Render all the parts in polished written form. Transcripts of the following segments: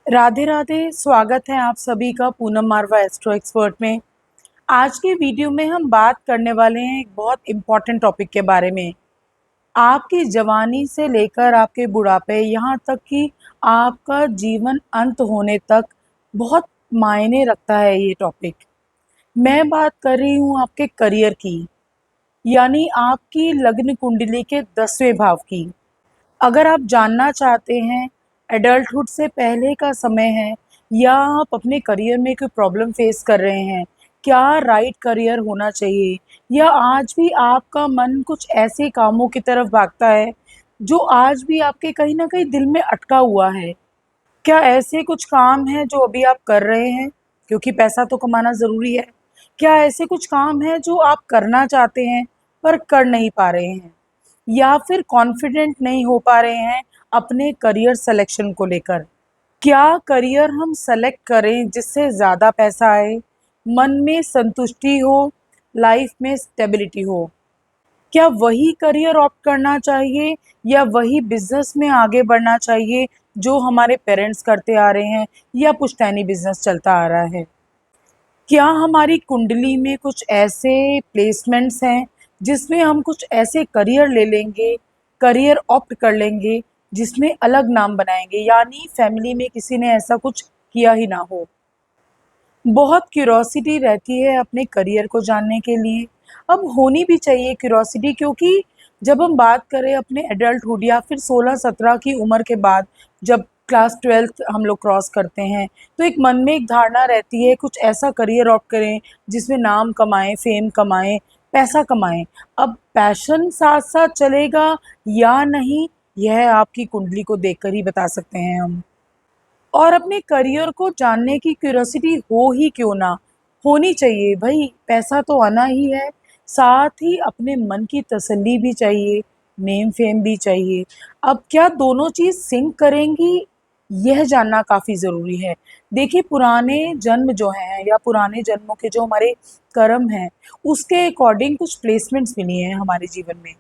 राधे राधे। स्वागत है आप सभी का पूनम मारवा एस्ट्रो एक्सपर्ट में। आज के वीडियो में हम बात करने वाले हैं एक बहुत इम्पॉर्टेंट टॉपिक के बारे में। आपकी जवानी से लेकर आपके बुढ़ापे, यहाँ तक कि आपका जीवन अंत होने तक बहुत मायने रखता है ये टॉपिक। मैं बात कर रही हूँ आपके करियर की, यानी आपकी लग्न कुंडली के 10वें भाव की। अगर आप जानना चाहते हैं एडल्टहुड से पहले का समय है, या आप अपने करियर में कोई प्रॉब्लम फेस कर रहे हैं, क्या राइट करियर होना चाहिए, या आज भी आपका मन कुछ ऐसे कामों की तरफ भागता है जो आज भी आपके कहीं ना कहीं दिल में अटका हुआ है। क्या ऐसे कुछ काम हैं जो अभी आप कर रहे हैं, क्योंकि पैसा तो कमाना ज़रूरी है। क्या ऐसे कुछ काम हैं जो आप करना चाहते हैं पर कर नहीं पा रहे हैं, या फिर कॉन्फिडेंट नहीं हो पा रहे हैं अपने करियर सिलेक्शन को लेकर। क्या करियर हम सेलेक्ट करें जिससे ज़्यादा पैसा आए, मन में संतुष्टि हो, लाइफ में स्टेबिलिटी हो? क्या वही करियर ऑप्ट करना चाहिए, या वही बिजनेस में आगे बढ़ना चाहिए जो हमारे पेरेंट्स करते आ रहे हैं, या पुश्तैनी बिजनेस चलता आ रहा है? क्या हमारी कुंडली में कुछ ऐसे प्लेसमेंट्स हैं जिसमें हम कुछ ऐसे करियर ले लेंगे, करियर ऑप्ट कर लेंगे जिसमें अलग नाम बनाएंगे, यानी फैमिली में किसी ने ऐसा कुछ किया ही ना हो। बहुत क्यूरोसिटी रहती है अपने करियर को जानने के लिए। अब होनी भी चाहिए क्यूरोसिटी, क्योंकि जब हम बात करें अपने एडल्टहुड या फिर 16-17 की उम्र के बाद, जब क्लास 12th हम लोग क्रॉस करते हैं, तो एक मन में एक धारणा रहती है कुछ ऐसा करियर ऑप्ट करें जिसमें नाम कमाएं, फेम कमाएं, पैसा कमाएं। अब पैशन साथ साथ चलेगा या नहीं, यह आपकी कुंडली को देखकर ही बता सकते हैं हम। और अपने करियर को जानने की क्यूरोसिटी हो ही क्यों ना, होनी चाहिए भाई। पैसा तो आना ही है, साथ ही अपने मन की तसल्ली भी चाहिए, नेम फेम भी चाहिए। अब क्या दोनों चीज़ सिंक करेंगी, यह जानना काफ़ी ज़रूरी है। देखिए, पुराने जन्म जो हैं या पुराने जन्मों के जो हमारे कर्म हैं, उसके अकॉर्डिंग कुछ प्लेसमेंट्स मिली हैं हमारे जीवन में।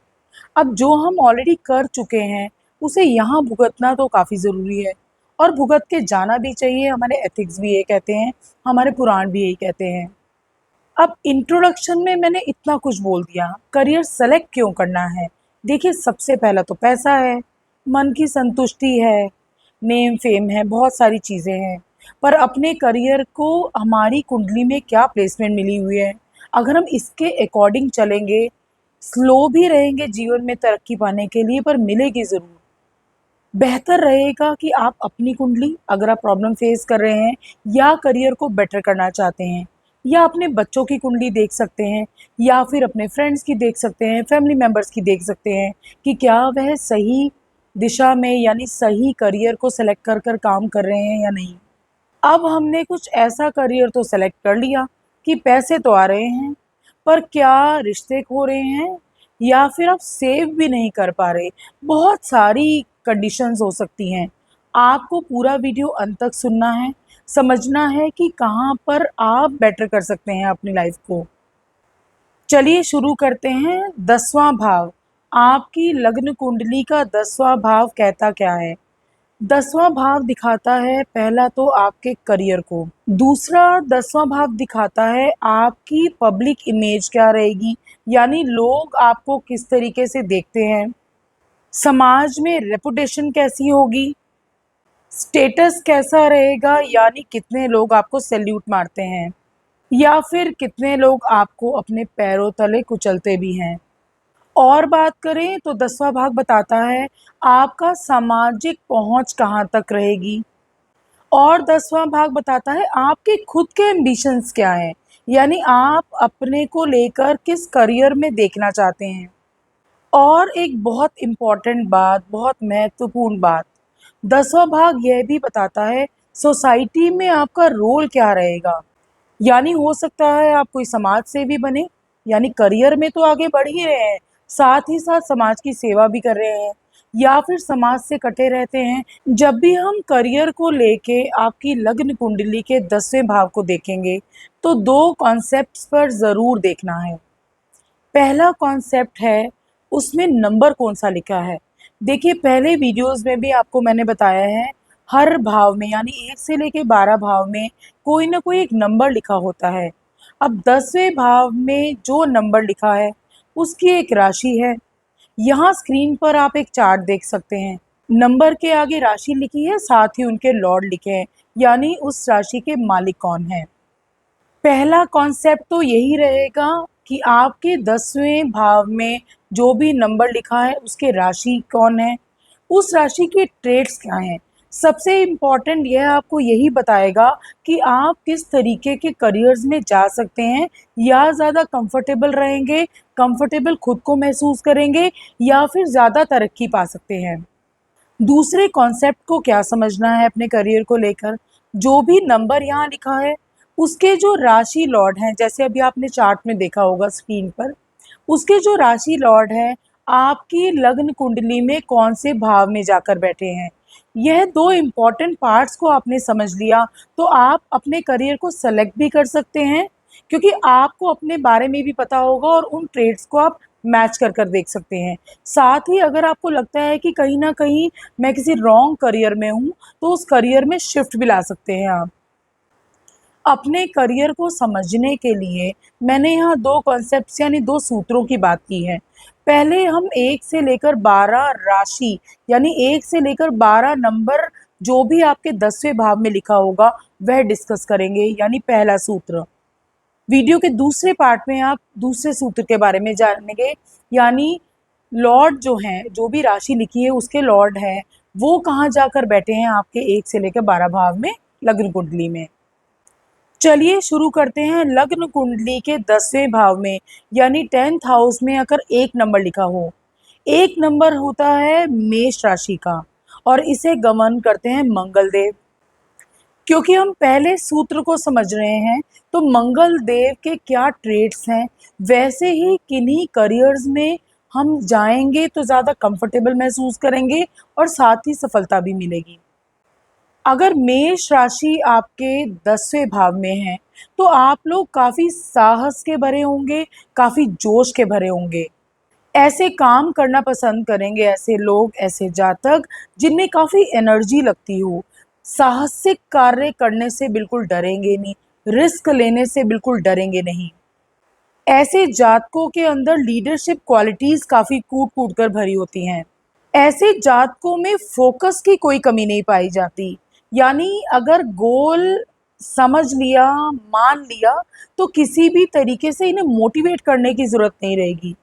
अब जो हम ऑलरेडी कर चुके हैं उसे यहाँ भुगतना तो काफ़ी ज़रूरी है, और भुगत के जाना भी चाहिए। हमारे एथिक्स भी ये कहते हैं, हमारे पुराण भी यही कहते हैं। अब इंट्रोडक्शन में मैंने इतना कुछ बोल दिया, करियर सेलेक्ट क्यों करना है? देखिए, सबसे पहला तो पैसा है, मन की संतुष्टि है, नेम फेम है, बहुत सारी चीज़ें हैं। पर अपने करियर को हमारी कुंडली में क्या प्लेसमेंट मिली हुई है, अगर हम इसके अकॉर्डिंग चलेंगे, स्लो भी रहेंगे जीवन में तरक्की पाने के लिए, पर मिलेगी ज़रूर। बेहतर रहेगा कि आप अपनी कुंडली, अगर आप प्रॉब्लम फेस कर रहे हैं या करियर को बेटर करना चाहते हैं, या अपने बच्चों की कुंडली देख सकते हैं, या फिर अपने फ्रेंड्स की देख सकते हैं, फैमिली मेम्बर्स की देख सकते हैं कि क्या वह सही दिशा में, यानी सही करियर को सेलेक्ट कर कर काम कर रहे हैं या नहीं। अब हमने कुछ ऐसा करियर तो सेलेक्ट कर लिया कि पैसे तो आ रहे हैं, पर क्या रिश्ते खो रहे हैं, या फिर आप सेव भी नहीं कर पा रहे। बहुत सारी कंडीशंस हो सकती हैं। आपको पूरा वीडियो अंत तक सुनना है, समझना है कि कहाँ पर आप बेटर कर सकते हैं अपनी लाइफ को। चलिए शुरू करते हैं। 10वां भाव, आपकी लग्न कुंडली का 10वां भाव कहता क्या है? 10वां भाव दिखाता है पहला तो आपके करियर को, दूसरा 10वां भाव दिखाता है आपकी पब्लिक इमेज क्या रहेगी, यानी लोग आपको किस तरीके से देखते हैं, समाज में रेपुटेशन कैसी होगी, स्टेटस कैसा रहेगा, यानी कितने लोग आपको सैल्यूट मारते हैं, या फिर कितने लोग आपको अपने पैरों तले कुचलते भी हैं। और बात करें तो 10वां भाग बताता है आपका सामाजिक पहुंच कहाँ तक रहेगी, और 10वां भाग बताता है आपके खुद के एम्बिशंस क्या हैं, यानी आप अपने को लेकर किस करियर में देखना चाहते हैं। और एक बहुत इम्पॉर्टेंट बात, बहुत महत्वपूर्ण बात, 10वां भाग यह भी बताता है सोसाइटी में आपका रोल क्या रहेगा। यानी हो सकता है आप कोई समाज सेवी बने, यानी करियर में तो आगे बढ़ ही रहे हैं, साथ ही साथ समाज की सेवा भी कर रहे हैं, या फिर समाज से कटे रहते हैं। जब भी हम करियर को लेके आपकी लग्न कुंडली के 10वें भाव को देखेंगे, तो दो कॉन्सेप्ट्स पर ज़रूर देखना है। पहला कॉन्सेप्ट है, उसमें नंबर कौन सा लिखा है। देखिए, पहले वीडियोस में भी आपको मैंने बताया है, हर भाव में यानी 1 से लेके 12 भाव में कोई ना कोई एक नंबर लिखा होता है। अब 10वें भाव में जो नंबर लिखा है उसकी एक राशि है। यहाँ स्क्रीन पर आप एक चार्ट देख सकते हैं। नंबर के आगे राशि लिखी है, साथ ही उनके लॉर्ड लिखे हैं, यानी उस राशि के मालिक कौन है। पहला कॉन्सेप्ट तो यही रहेगा कि आपके 10वें भाव में जो भी नंबर लिखा है उसके राशि कौन है, उस राशि के ट्रेड्स क्या हैं। सबसे इम्पॉर्टेंट यह आपको यही बताएगा कि आप किस तरीके के करियर्स में जा सकते हैं, या ज़्यादा कंफर्टेबल रहेंगे, कंफर्टेबल खुद को महसूस करेंगे, या फिर ज़्यादा तरक्की पा सकते हैं। दूसरे कॉन्सेप्ट को क्या समझना है अपने करियर को लेकर, जो भी नंबर यहाँ लिखा है उसके जो राशि लॉर्ड हैं, जैसे अभी आपने चार्ट में देखा होगा स्क्रीन पर, उसके जो राशि लॉर्ड है आपकी लग्न कुंडली में कौन से भाव में जाकर बैठे हैं। यह दो इम्पॉर्टेंट पार्ट्स को आपने समझ लिया तो आप अपने करियर को सेलेक्ट भी कर सकते हैं, क्योंकि आपको अपने बारे में भी पता होगा और उन ट्रेड्स को आप मैच कर कर देख सकते हैं। साथ ही अगर आपको लगता है कि कहीं ना कहीं मैं किसी रॉन्ग करियर में हूँ तो उस करियर में शिफ्ट भी ला सकते हैं आप। अपने करियर को समझने के लिए मैंने यहाँ दो कॉन्सेप्ट्स यानी दो सूत्रों की बात की है। पहले हम 1 से लेकर 12 राशि यानी 1 से लेकर 12 नंबर जो भी आपके 10वें भाव में लिखा होगा वह डिस्कस करेंगे, यानी पहला सूत्र। वीडियो के दूसरे पार्ट में आप दूसरे सूत्र के बारे में जानेंगे, यानी लॉर्ड जो हैं, जो भी राशि लिखी है उसके लॉर्ड हैं, वो कहाँ जाकर बैठे हैं आपके 1 से लेकर 12 भाव में लग्न कुंडली में। चलिए शुरू करते हैं। लग्न कुंडली के 10वें भाव में यानी 10th हाउस में अगर एक नंबर लिखा हो, एक नंबर होता है मेष राशि का और इसे गमन करते हैं मंगल देव। क्योंकि हम पहले सूत्र को समझ रहे हैं तो मंगल देव के क्या ट्रेड्स हैं, वैसे ही किन्हीं करियर्स में हम जाएंगे तो ज़्यादा कंफर्टेबल महसूस करेंगे और साथ ही सफलता भी मिलेगी। अगर मेष राशि आपके 10वें भाव में है तो आप लोग काफ़ी साहस के भरे होंगे, काफ़ी जोश के भरे होंगे। ऐसे काम करना पसंद करेंगे, ऐसे लोग, ऐसे जातक जिनमें काफ़ी एनर्जी लगती हो। साहसिक कार्य करने से बिल्कुल डरेंगे नहीं, रिस्क लेने से बिल्कुल डरेंगे नहीं। ऐसे जातकों के अंदर लीडरशिप क्वालिटीज़ काफ़ी कूट-कूट कर भरी होती हैं। ऐसे जातकों में फोकस की कोई कमी नहीं पाई जाती, यानी अगर गोल समझ लिया, मान लिया तो किसी भी तरीके से इन्हें मोटिवेट करने की ज़रूरत नहीं रहेगी।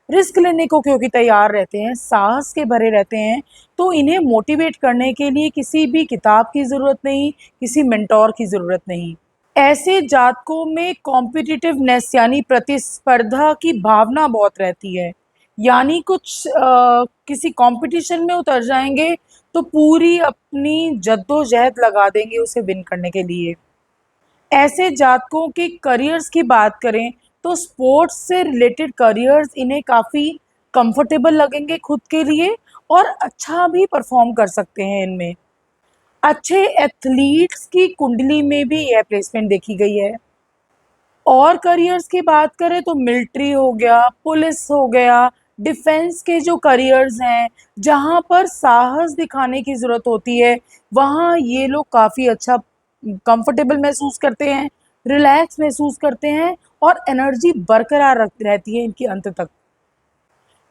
रिस्क लेने को क्योंकि तैयार रहते हैं, साहस के भरे रहते हैं, तो इन्हें मोटिवेट करने के लिए किसी भी किताब की ज़रूरत नहीं, किसी मेंटोर की ज़रूरत नहीं। ऐसे जातकों में कॉम्पिटिटिवनेस यानी प्रतिस्पर्धा की भावना बहुत रहती है, यानी कुछ किसी कंपटीशन में उतर जाएंगे तो पूरी अपनी जद्दोजहद लगा देंगे उसे विन करने के लिए। ऐसे जातकों के करियर्स की बात करें तो स्पोर्ट्स से रिलेटेड करियर्स इन्हें काफ़ी कंफर्टेबल लगेंगे खुद के लिए और अच्छा भी परफॉर्म कर सकते हैं इनमें। अच्छे एथलीट्स की कुंडली में भी यह प्लेसमेंट देखी गई है। और करियर्स की बात करें तो मिलिट्री हो गया, पुलिस हो गया, डिफेंस के जो करियर्स हैं, जहाँ पर साहस दिखाने की ज़रूरत होती है, वहाँ ये लोग काफ़ी अच्छा कंफर्टेबल महसूस करते हैं, रिलैक्स महसूस करते हैं और एनर्जी बरकरार रहती है इनकी अंत तक।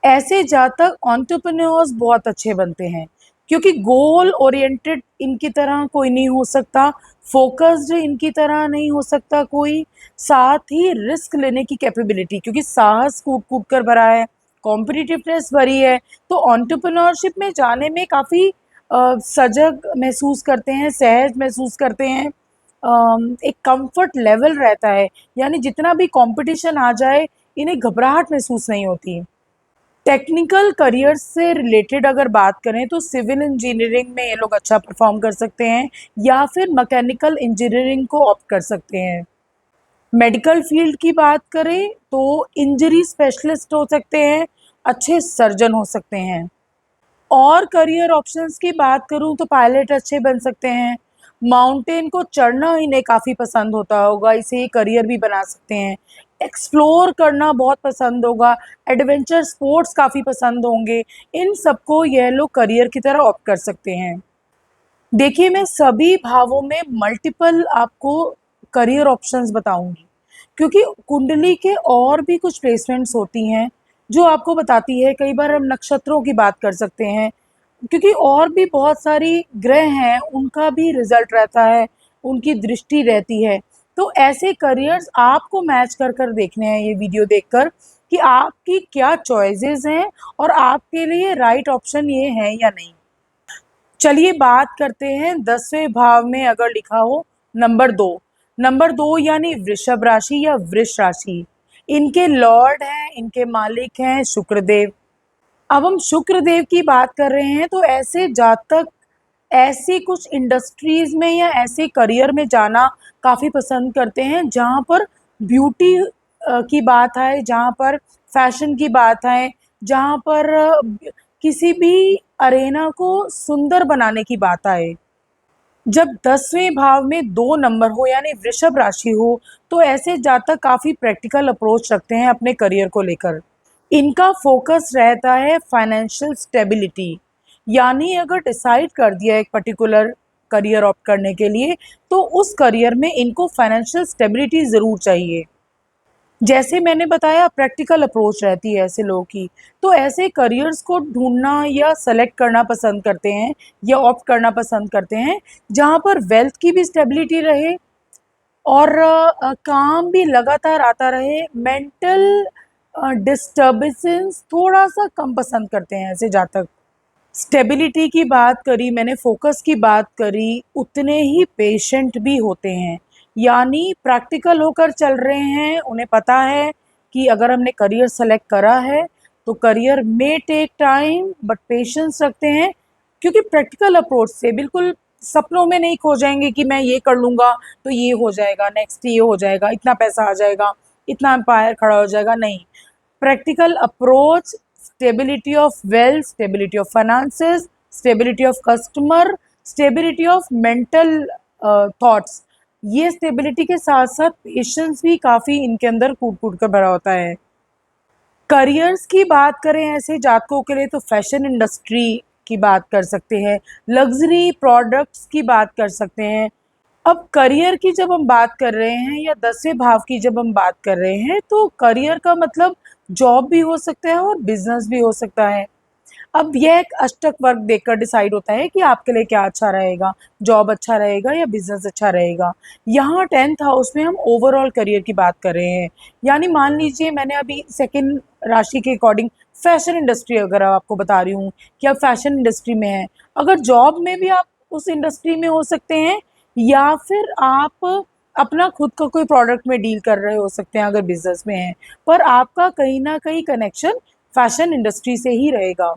ऐसे जातक एंटरप्रेन्योर्स बहुत अच्छे बनते हैं, क्योंकि गोल ओरिएंटेड इनकी तरह कोई नहीं हो सकता, फोकस्ड इनकी तरह नहीं हो सकता कोई, साथ ही रिस्क लेने की कैपेबिलिटी, क्योंकि साहस कूट कूट कर भरा है, कॉम्पिटिटिवनेस भरी है, तो एंटरप्रेन्योरशिप में जाने में काफ़ी सजग महसूस करते हैं, सहज महसूस करते हैं। एक कंफर्ट लेवल रहता है, यानी जितना भी कंपटीशन आ जाए इन्हें घबराहट महसूस नहीं होती। टेक्निकल करियर से रिलेटेड अगर बात करें तो सिविल इंजीनियरिंग में ये लोग अच्छा परफॉर्म कर सकते हैं, या फिर मैकेनिकल इंजीनियरिंग को ऑप्ट कर सकते हैं। मेडिकल फील्ड की बात करें तो इंजरी स्पेशलिस्ट हो सकते हैं, अच्छे सर्जन हो सकते हैं। और करियर ऑप्शंस की बात करूँ तो पायलट अच्छे बन सकते हैं। माउंटेन को चढ़ना इन्हें काफ़ी पसंद होता होगा, इसे ये करियर भी बना सकते हैं। एक्सप्लोर करना बहुत पसंद होगा, एडवेंचर स्पोर्ट्स काफ़ी पसंद होंगे। इन सबको यह लोग करियर की तरह ऑप्ट कर सकते हैं। देखिए, मैं सभी भावों में मल्टीपल आपको करियर ऑप्शंस बताऊँगी, क्योंकि कुंडली के और भी कुछ प्लेसमेंट्स होती हैं, जो आपको बताती है। कई बार हम नक्षत्रों की बात कर सकते हैं, क्योंकि और भी बहुत सारी ग्रह हैं, उनका भी रिज़ल्ट रहता है, उनकी दृष्टि रहती है। तो ऐसे करियर्स आपको मैच कर देखने हैं ये वीडियो देखकर, कि आपकी क्या चॉइसेस हैं और आपके लिए राइट ऑप्शन ये है या नहीं। चलिए बात करते हैं 10वें भाव में अगर लिखा हो नंबर 2 यानी वृषभ राशि या वृष राशि। इनके लॉर्ड हैं, इनके मालिक हैं शुक्रदेव। अब हम शुक्रदेव की बात कर रहे हैं, तो ऐसे जातक ऐसी कुछ इंडस्ट्रीज में या ऐसे करियर में जाना काफ़ी पसंद करते हैं जहाँ पर ब्यूटी की बात आए, जहाँ पर फैशन की बात आए, जहाँ पर किसी भी अरेना को सुंदर बनाने की बात आए। जब 10वें भाव में 2 नंबर हो यानी वृषभ राशि हो, तो ऐसे जातक काफ़ी प्रैक्टिकल अप्रोच रखते हैं अपने करियर को लेकर। इनका फोकस रहता है फाइनेंशियल स्टेबिलिटी, यानी अगर डिसाइड कर दिया एक पर्टिकुलर करियर ऑप्ट करने के लिए, तो उस करियर में इनको फाइनेंशियल स्टेबिलिटी ज़रूर चाहिए। जैसे मैंने बताया, प्रैक्टिकल अप्रोच रहती है ऐसे लोगों की, तो ऐसे करियर्स को ढूँढना या सेलेक्ट करना पसंद करते हैं या ऑप्ट करना पसंद करते हैं, जहाँ पर वेल्थ की भी स्टेबिलिटी रहे और काम भी लगातार आता रहे। मेंटल डिस्टर्बेंसेस थोड़ा-सा कम पसंद करते हैं ऐसे जातक। स्टेबिलिटी की बात करी मैंने, फ़ोकस की बात करी, उतने ही पेशेंट भी होते हैं। यानी प्रैक्टिकल होकर चल रहे हैं, उन्हें पता है कि अगर हमने करियर सेलेक्ट करा है, तो करियर मे टेक टाइम बट पेशेंस रखते हैं, क्योंकि प्रैक्टिकल अप्रोच से बिल्कुल सपनों में नहीं खो जाएँगे कि मैं ये कर लूँगा, तो ये हो जाएगा, नेक्स्ट ये हो जाएगा, इतना पैसा आ जाएगा, इतना एम्पायर खड़ा हो जाएगा, नहीं। Practical approach, stability of wealth, stability of finances, stability of customer, stability of mental thoughts, ये स्टेबिलिटी के साथ साथ पेशेंस भी काफ़ी इनके अंदर कूट कूट कर भरा होता है। करियर्स की बात करें ऐसे जातकों के लिए, तो फैशन इंडस्ट्री की बात कर सकते हैं, लग्जरी प्रोडक्ट्स की बात कर सकते हैं। अब करियर की जब हम बात कर रहे हैं या 10वें भाव की जब हम बात कर रहे हैं, तो करियर का मतलब जॉब भी हो सकता है और बिजनेस भी हो सकता है। अब यह एक अष्टक वर्ग देखकर डिसाइड होता है कि आपके लिए क्या अच्छा रहेगा, जॉब अच्छा रहेगा या बिजनेस अच्छा रहेगा। यहाँ 10th हाउस में हम ओवरऑल करियर की बात कर रहे हैं, यानी मान लीजिए मैंने अभी सेकंड राशि के अकॉर्डिंग फैशन इंडस्ट्री अगर आपको बता रही हूँ कि आप फैशन इंडस्ट्री में हैं, अगर जॉब में भी आप उस इंडस्ट्री में हो सकते हैं, या फिर आप अपना खुद का कोई प्रोडक्ट में डील कर रहे हो सकते हैं अगर बिजनेस में हैं, पर आपका कहीं ना कहीं कनेक्शन फैशन इंडस्ट्री से ही रहेगा।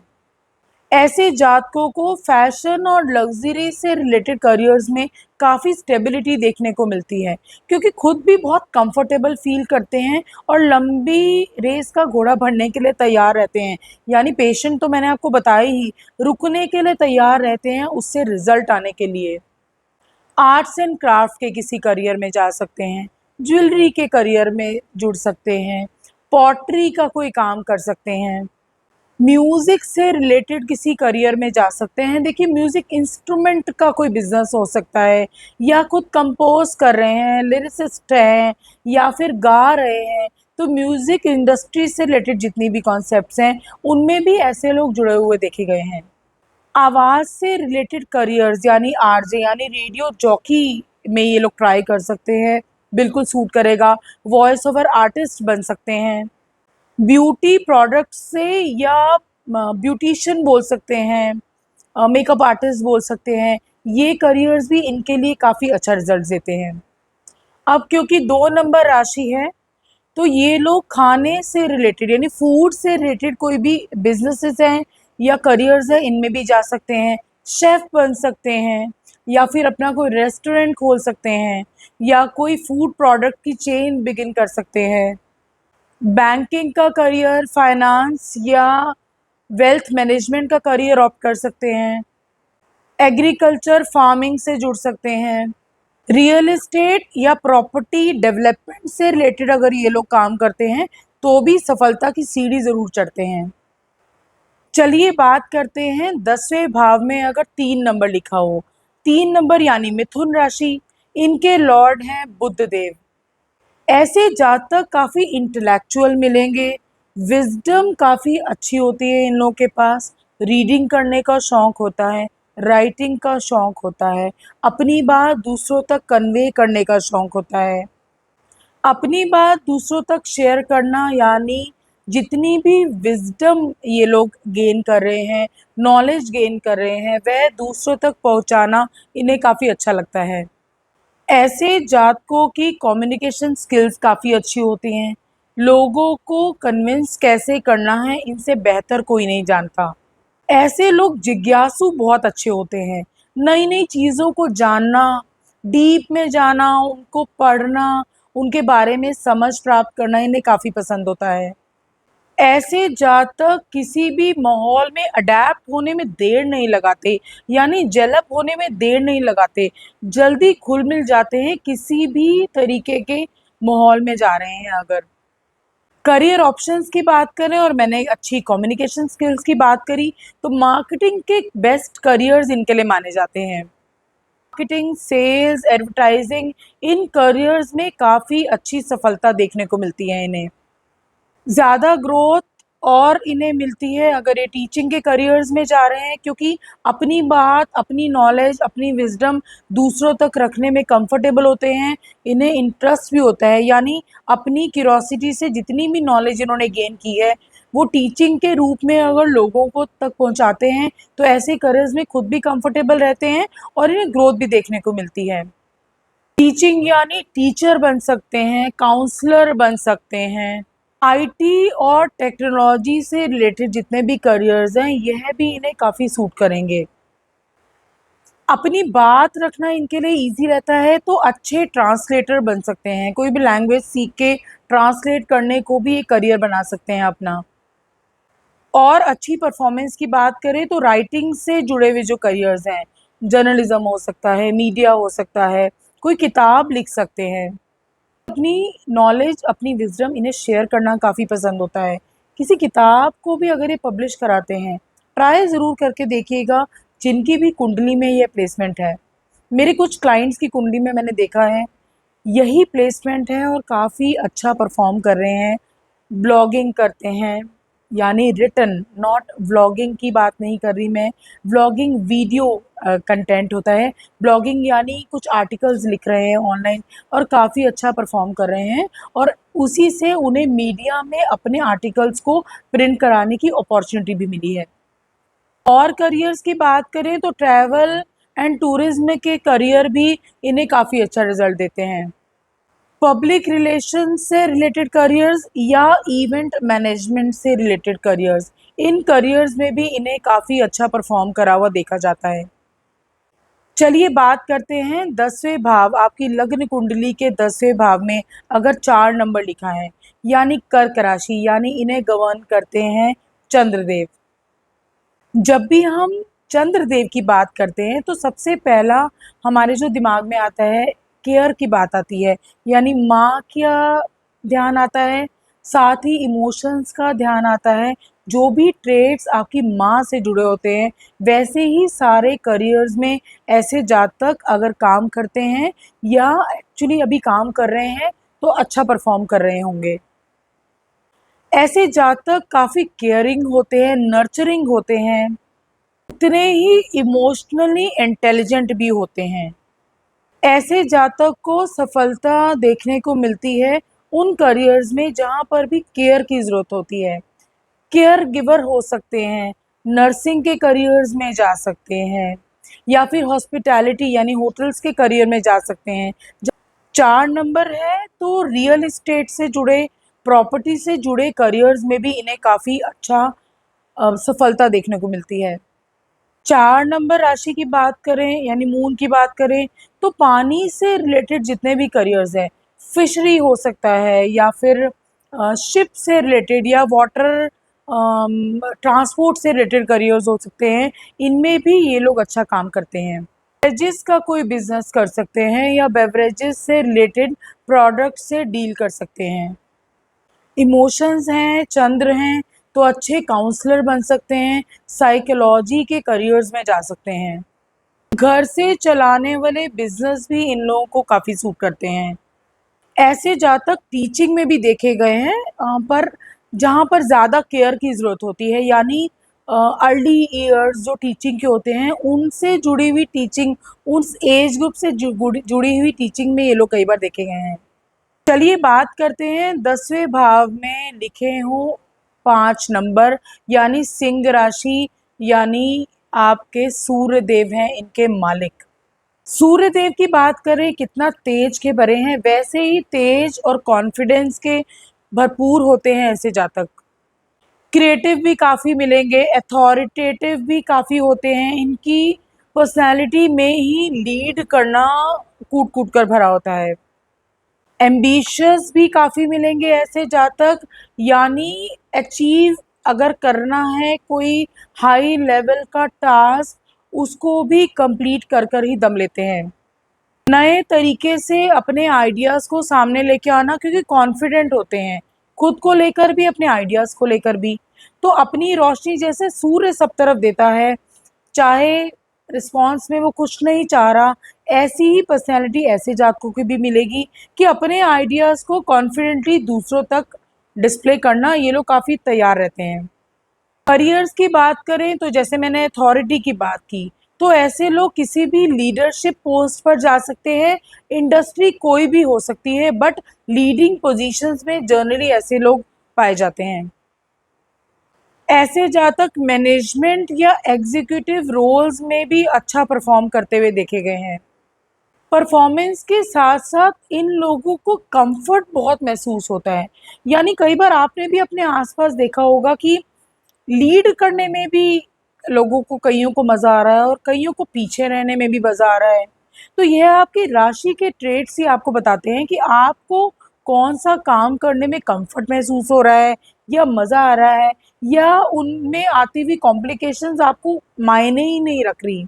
ऐसे जातकों को फैशन और लग्ज़री से रिलेटेड करियर्स में काफ़ी स्टेबिलिटी देखने को मिलती है, क्योंकि खुद भी बहुत कंफर्टेबल फ़ील करते हैं और लंबी रेस का घोड़ा भरने के लिए तैयार रहते हैं। यानी पेशेंट तो मैंने आपको बताया ही, रुकने के लिए तैयार रहते हैं उससे रिज़ल्ट आने के लिए। आर्ट्स एंड क्राफ्ट के किसी करियर में जा सकते हैं, ज्वेलरी के करियर में जुड़ सकते हैं, पॉटरी का कोई काम कर सकते हैं, म्यूज़िक से रिलेटेड किसी करियर में जा सकते हैं। देखिए, म्यूज़िक इंस्ट्रूमेंट का कोई बिज़नेस हो सकता है, या खुद कंपोज़ कर रहे हैं, लिरिसिस्ट हैं या फिर गा रहे हैं। तो म्यूज़िक इंडस्ट्री से रिलेटेड जितनी भी कॉन्सेप्ट्स हैं, उनमें भी ऐसे लोग जुड़े हुए देखे गए हैं। आवाज़ से रिलेटेड करियर्स यानी आरजे यानी रेडियो जॉकी में ये लोग ट्राई कर सकते हैं, बिल्कुल सूट करेगा। वॉइस ओवर आर्टिस्ट बन सकते हैं। ब्यूटी प्रोडक्ट से या ब्यूटिशियन बोल सकते हैं, मेकअप आर्टिस्ट बोल सकते हैं, ये करियर्स भी इनके लिए काफ़ी अच्छा रिजल्ट देते हैं। अब क्योंकि 2 नंबर राशि है, तो ये लोग खाने से रिलेटेड यानी फूड से रिलेटेड कोई भी बिजनेसेस हैं या करियर्स हैं, इनमें भी जा सकते हैं। शेफ बन सकते हैं, या फिर अपना कोई रेस्टोरेंट खोल सकते हैं, या कोई फूड प्रोडक्ट की चेन बिगिन कर सकते हैं। बैंकिंग का करियर, फाइनेंस या वेल्थ मैनेजमेंट का करियर ऑप्ट कर सकते हैं। एग्रीकल्चर, फार्मिंग से जुड़ सकते हैं। रियल एस्टेट या प्रॉपर्टी डेवलपमेंट से रिलेटेड अगर ये लोग काम करते हैं, तो भी सफलता की सीढ़ी ज़रूर चढ़ते हैं। चलिए बात करते हैं 10वें भाव में अगर 3 नंबर लिखा हो, 3 नंबर यानी मिथुन राशि, इनके लॉर्ड हैं बुध देव। ऐसे जातक काफ़ी इंटेलेक्चुअल मिलेंगे, विजडम काफ़ी अच्छी होती है इन लोगों के पास, रीडिंग करने का शौक होता है, राइटिंग का शौक होता है, अपनी बात दूसरों तक कन्वे करने का शौक होता है। अपनी बात दूसरों तक शेयर करना यानी जितनी भी विजडम ये लोग गेन कर रहे हैं, नॉलेज गेन कर रहे हैं, वह दूसरों तक पहुंचाना इन्हें काफ़ी अच्छा लगता है। ऐसे जातकों की कम्युनिकेशन स्किल्स काफ़ी अच्छी होती हैं। लोगों को कन्विंस कैसे करना है, इनसे बेहतर कोई नहीं जानता। ऐसे लोग जिज्ञासु बहुत अच्छे होते हैं। नई-नई चीज़ों को जानना, डीप में जाना, उनको पढ़ना, उनके बारे में समझ प्राप्त करना इन्हें काफ़ी पसंद होता है। ऐसे जातक किसी भी माहौल में अडैप्ट होने में देर नहीं लगाते, यानी डेवलप होने में देर नहीं लगाते, जल्दी घुल-मिल जाते हैं किसी भी तरीके के माहौल में जा रहे हैं अगर। करियर ऑप्शंस की बात करें और मैंने अच्छी कम्युनिकेशन स्किल्स की बात करी, तो मार्केटिंग के बेस्ट करियर्स इनके लिए माने जाते हैं। मार्केटिंग, सेल्स, एडवर्टाइजिंग, इन करियर्स में काफ़ी अच्छी सफलता देखने को मिलती है इन्हें। ज़्यादा ग्रोथ और इन्हें मिलती है अगर ये टीचिंग के करियर्स में जा रहे हैं, क्योंकि अपनी बात, अपनी नॉलेज, अपनी विज़डम दूसरों तक रखने में कंफर्टेबल होते हैं। इन्हें इंटरेस्ट भी होता है, यानी अपनी क्यूरोसिटी से जितनी भी नॉलेज इन्होंने गेन की है, वो टीचिंग के रूप में अगर लोगों को तक पहुँचाते हैं, तो ऐसे करियर्स में खुद भी कंफर्टेबल रहते हैं और इन्हें ग्रोथ भी देखने को मिलती है। टीचिंग यानी टीचर बन सकते हैं, काउंसलर बन सकते हैं। आईटी और टेक्नोलॉजी से रिलेटेड जितने भी करियर्स हैं, यह भी इन्हें काफ़ी सूट करेंगे। अपनी बात रखना इनके लिए ईज़ी रहता है, तो अच्छे ट्रांसलेटर बन सकते हैं। कोई भी लैंग्वेज सीख के ट्रांसलेट करने को भी एक करियर बना सकते हैं अपना। और अच्छी परफॉर्मेंस की बात करें तो राइटिंग से जुड़े हुए जो करियर्स हैं, जर्नलिज्म हो सकता है, मीडिया हो सकता है, कोई किताब लिख सकते हैं। अपनी नॉलेज, अपनी विज़डम इन्हें शेयर करना काफ़ी पसंद होता है। किसी किताब को भी अगर ये पब्लिश कराते हैं, ट्राई ज़रूर करके देखिएगा जिनकी भी कुंडली में ये प्लेसमेंट है। मेरे कुछ क्लाइंट्स की कुंडली में मैंने देखा है, यही प्लेसमेंट है और काफ़ी अच्छा परफ़ॉर्म कर रहे हैं। ब्लॉगिंग करते हैं, यानी रिटन, नॉट व्लॉगिंग की बात नहीं कर रही मैं, व्लॉगिंग वीडियो कंटेंट होता है। ब्लॉगिंग यानी कुछ आर्टिकल्स लिख रहे हैं ऑनलाइन और काफ़ी अच्छा परफॉर्म कर रहे हैं और उसी से उन्हें मीडिया में अपने आर्टिकल्स को प्रिंट कराने की अपॉर्चुनिटी भी मिली है। और करियर्स की बात करें तो ट्रैवल एंड टूरिज्म के करियर भी इन्हें काफ़ी अच्छा रिजल्ट देते हैं। पब्लिक रिलेशन से रिलेटेड करियर्स या इवेंट मैनेजमेंट से रिलेटेड करियर्स, इन करियर्स में भी इन्हें काफ़ी अच्छा परफॉर्म करा हुआ देखा जाता है। चलिए बात करते हैं 10वें भाव, आपकी लग्न कुंडली के 10वें भाव में अगर 4 नंबर लिखा है, यानी कर्क राशि, यानी इन्हें गवर्न करते हैं चंद्रदेव। जब भी हम चंद्रदेव की बात करते हैं तो सबसे पहला हमारे जो दिमाग में आता है, केयर की बात आती है, यानी माँ का ध्यान आता है, साथ ही इमोशंस का ध्यान आता है। जो भी ट्रेड्स आपकी माँ से जुड़े होते हैं, वैसे ही सारे करियर्स में ऐसे जातक अगर काम करते हैं या एक्चुअली अभी काम कर रहे हैं, तो अच्छा परफॉर्म कर रहे होंगे। ऐसे जातक काफ़ी केयरिंग होते हैं, नर्चरिंग होते हैं, उतने ही इमोशनली इंटेलिजेंट भी होते हैं। ऐसे जातक को सफलता देखने को मिलती है उन करियर्स में जहाँ पर भी केयर की ज़रूरत होती है। केयर गिवर हो सकते हैं, नर्सिंग के करियर्स में जा सकते हैं या फिर हॉस्पिटैलिटी यानी होटल्स के करियर में जा सकते हैं। 4 नंबर है तो रियल एस्टेट से जुड़े, प्रॉपर्टी से जुड़े करियर्स में भी इन्हें काफ़ी अच्छा सफलता देखने को मिलती है। 4 नंबर राशि की बात करें यानी मून की बात करें तो पानी से रिलेटेड जितने भी करियर्स हैं, फिशरी हो सकता है या फिर शिप से रिलेटेड या वाटर ट्रांसपोर्ट से रिलेटेड करियर्स हो सकते हैं, इनमें भी ये लोग अच्छा काम करते हैं। बेवरेजेस का कोई बिजनेस कर सकते हैं या बेवरेजेस से रिलेटेड प्रोडक्ट से डील कर सकते हैं। इमोशंस हैं, चंद्र हैं, तो अच्छे काउंसलर बन सकते हैं, साइकोलॉजी के करियर्स में जा सकते हैं। घर से चलाने वाले बिजनेस भी इन लोगों को काफ़ी सूट करते हैं। ऐसे जातक टीचिंग में भी देखे गए हैं, पर जहाँ पर ज़्यादा केयर की ज़रूरत होती है, यानी अर्ली ईयर्स जो टीचिंग के होते हैं उनसे जुड़ी हुई टीचिंग, उस एज ग्रुप से जुड़ी हुई टीचिंग में ये लोग कई बार देखे गए हैं। चलिए बात करते हैं 10वें भाव में लिखे हों 5 नंबर, यानी सिंह राशि, यानी आपके सूर्य देव हैं इनके मालिक। सूर्य देव की बात करें कितना तेज के भरे हैं, वैसे ही तेज और कॉन्फिडेंस के भरपूर होते हैं ऐसे जातक। क्रिएटिव भी काफ़ी मिलेंगे, अथॉरिटेटिव भी काफ़ी होते हैं। इनकी पर्सनैलिटी में ही लीड करना कूट कूट कर भरा होता है। एम्बिशियस भी काफ़ी मिलेंगे ऐसे जातक, यानी अचीव अगर करना है कोई हाई लेवल का टास्क, उसको भी कंप्लीट कर कर ही दम लेते हैं। नए तरीके से अपने आइडियाज़ को सामने लेके आना, क्योंकि कॉन्फिडेंट होते हैं खुद को लेकर भी, अपने आइडियाज़ को लेकर भी। तो अपनी रोशनी जैसे सूर्य सब तरफ देता है, चाहे रिस्पॉन्स में वो कुछ नहीं चाह रहा, ऐसी ही पर्सनैलिटी ऐसे जातकों की भी मिलेगी कि अपने आइडियाज़ को कॉन्फिडेंटली दूसरों तक डिस्प्ले करना ये लोग काफ़ी तैयार रहते हैं। करियर्स की बात करें तो जैसे मैंने अथॉरिटी की बात की, तो ऐसे लोग किसी भी लीडरशिप पोस्ट पर जा सकते हैं। इंडस्ट्री कोई भी हो सकती है, बट लीडिंग पोजीशंस में जनरली ऐसे लोग पाए जाते हैं। ऐसे जातक मैनेजमेंट या एग्जीक्यूटिव रोल्स में भी अच्छा परफॉर्म करते हुए देखे गए हैं। परफॉर्मेंस के साथ साथ इन लोगों को कंफर्ट बहुत महसूस होता है, यानी कई बार आपने भी अपने आसपास देखा होगा कि लीड करने में भी लोगों को, कईयों को मज़ा आ रहा है और कईयों को पीछे रहने में भी मज़ा आ रहा है। तो यह आपकी राशि के ट्रेड्स ही आपको बताते हैं कि आपको कौन-सा काम करने में कम्फ़र्ट महसूस हो रहा है या मज़ा आ रहा है, या उनमें आती हुई कॉम्प्लिकेशंस आपको मायने ही नहीं रख रही।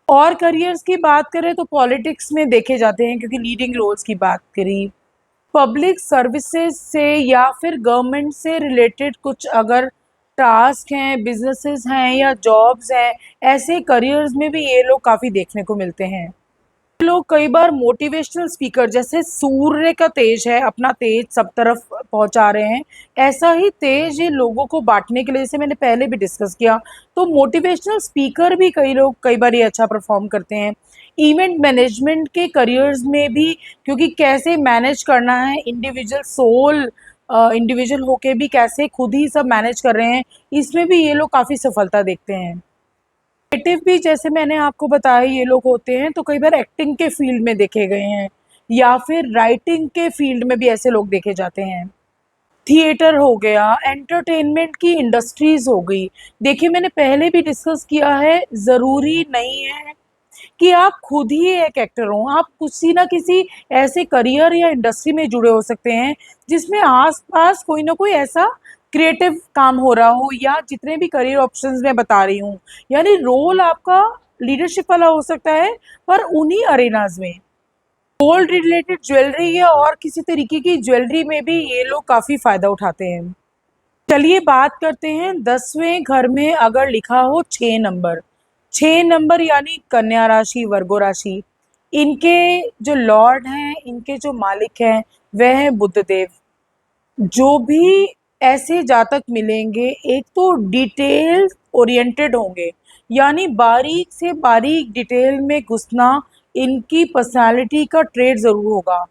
और करियर्स की बात करें तो पॉलिटिक्स में देखे जाते हैं, क्योंकि लीडिंग रोल्स की बात करी। पब्लिक सर्विसेज से या फिर गवर्नमेंट से रिलेटेड कुछ अगर टास्क हैं, बिजनेसेस हैं या जॉब्स हैं, ऐसे करियर्स में भी ये लोग काफ़ी देखने को मिलते हैं। लोग कई बार मोटिवेशनल स्पीकर, जैसे सूर्य का तेज है, अपना तेज सब तरफ पहुंचा रहे हैं, ऐसा ही तेज ये लोगों को बांटने के लिए, जैसे मैंने पहले भी डिस्कस किया, तो मोटिवेशनल स्पीकर भी कई लोग कई बार ये अच्छा परफॉर्म करते हैं। इवेंट मैनेजमेंट के करियर्स में भी, क्योंकि कैसे मैनेज करना है, इंडिविजुअल सोल, इंडिविजुअल होके भी कैसे खुद ही सब मैनेज कर रहे हैं, इसमें भी ये लोग काफ़ी सफलता देखते हैं। क्रिएटिव भी जैसे मैंने आपको बताया ये लोग होते हैं, तो कई बार एक्टिंग के फील्ड में देखे गए हैं, या फिर राइटिंग के फील्ड में भी ऐसे लोग देखे जाते हैं। थिएटर हो गया, एंटरटेनमेंट की इंडस्ट्रीज हो गई। देखिए मैंने पहले भी डिस्कस किया है, ज़रूरी नहीं है कि आप खुद ही एक एक्टर हो, आप किसी ना किसी ऐसे करियर या इंडस्ट्री में जुड़े हो सकते हैं जिसमें आस-पास कोई ना कोई ऐसा क्रिएटिव काम हो रहा हो, या जितने भी करियर ऑप्शंस मैं बता रही हूँ, यानी रोल आपका लीडरशिप वाला हो सकता है, पर उन्हीं अरेनाज़ में। गोल्ड रिलेटेड ज्वेलरी या और किसी तरीके की ज्वेलरी में भी ये लोग काफ़ी फ़ायदा उठाते हैं। चलिए बात करते हैं 10वें घर में अगर लिखा हो 6 नंबर। 6 नंबर यानी कन्या राशि, वर्गो राशि। इनके जो लॉर्ड हैं, इनके जो मालिक हैं, वह हैं बुध देव। जो भी ऐसे जातक मिलेंगे, एक तो डिटेल ओरिएंटेड होंगे, यानी बारीक से बारीक डिटेल में घुसना इनकी पर्सनैलिटी का ट्रेट ज़रूर होगा।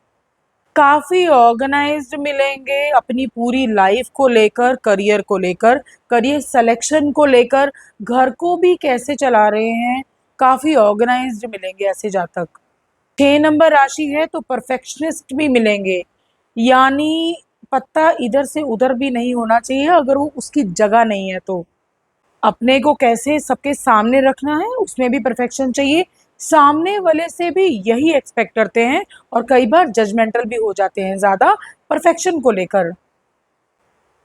काफ़ी ऑर्गेनाइज्ड मिलेंगे अपनी पूरी लाइफ को लेकर, करियर को लेकर, करियर सिलेक्शन को लेकर, घर को भी कैसे चला रहे हैं, काफ़ी ऑर्गेनाइज्ड मिलेंगे ऐसे जातक। 6 नंबर राशि है तो परफेक्शनिस्ट भी मिलेंगे, यानी पत्ता इधर से उधर भी नहीं होना चाहिए अगर वो उसकी जगह नहीं है तो। अपने को कैसे सबके सामने रखना है, उसमें भी परफेक्शन चाहिए। सामने वाले से भी यही एक्सपेक्ट करते हैं, और कई बार जजमेंटल भी हो जाते हैं ज़्यादा परफेक्शन को लेकर।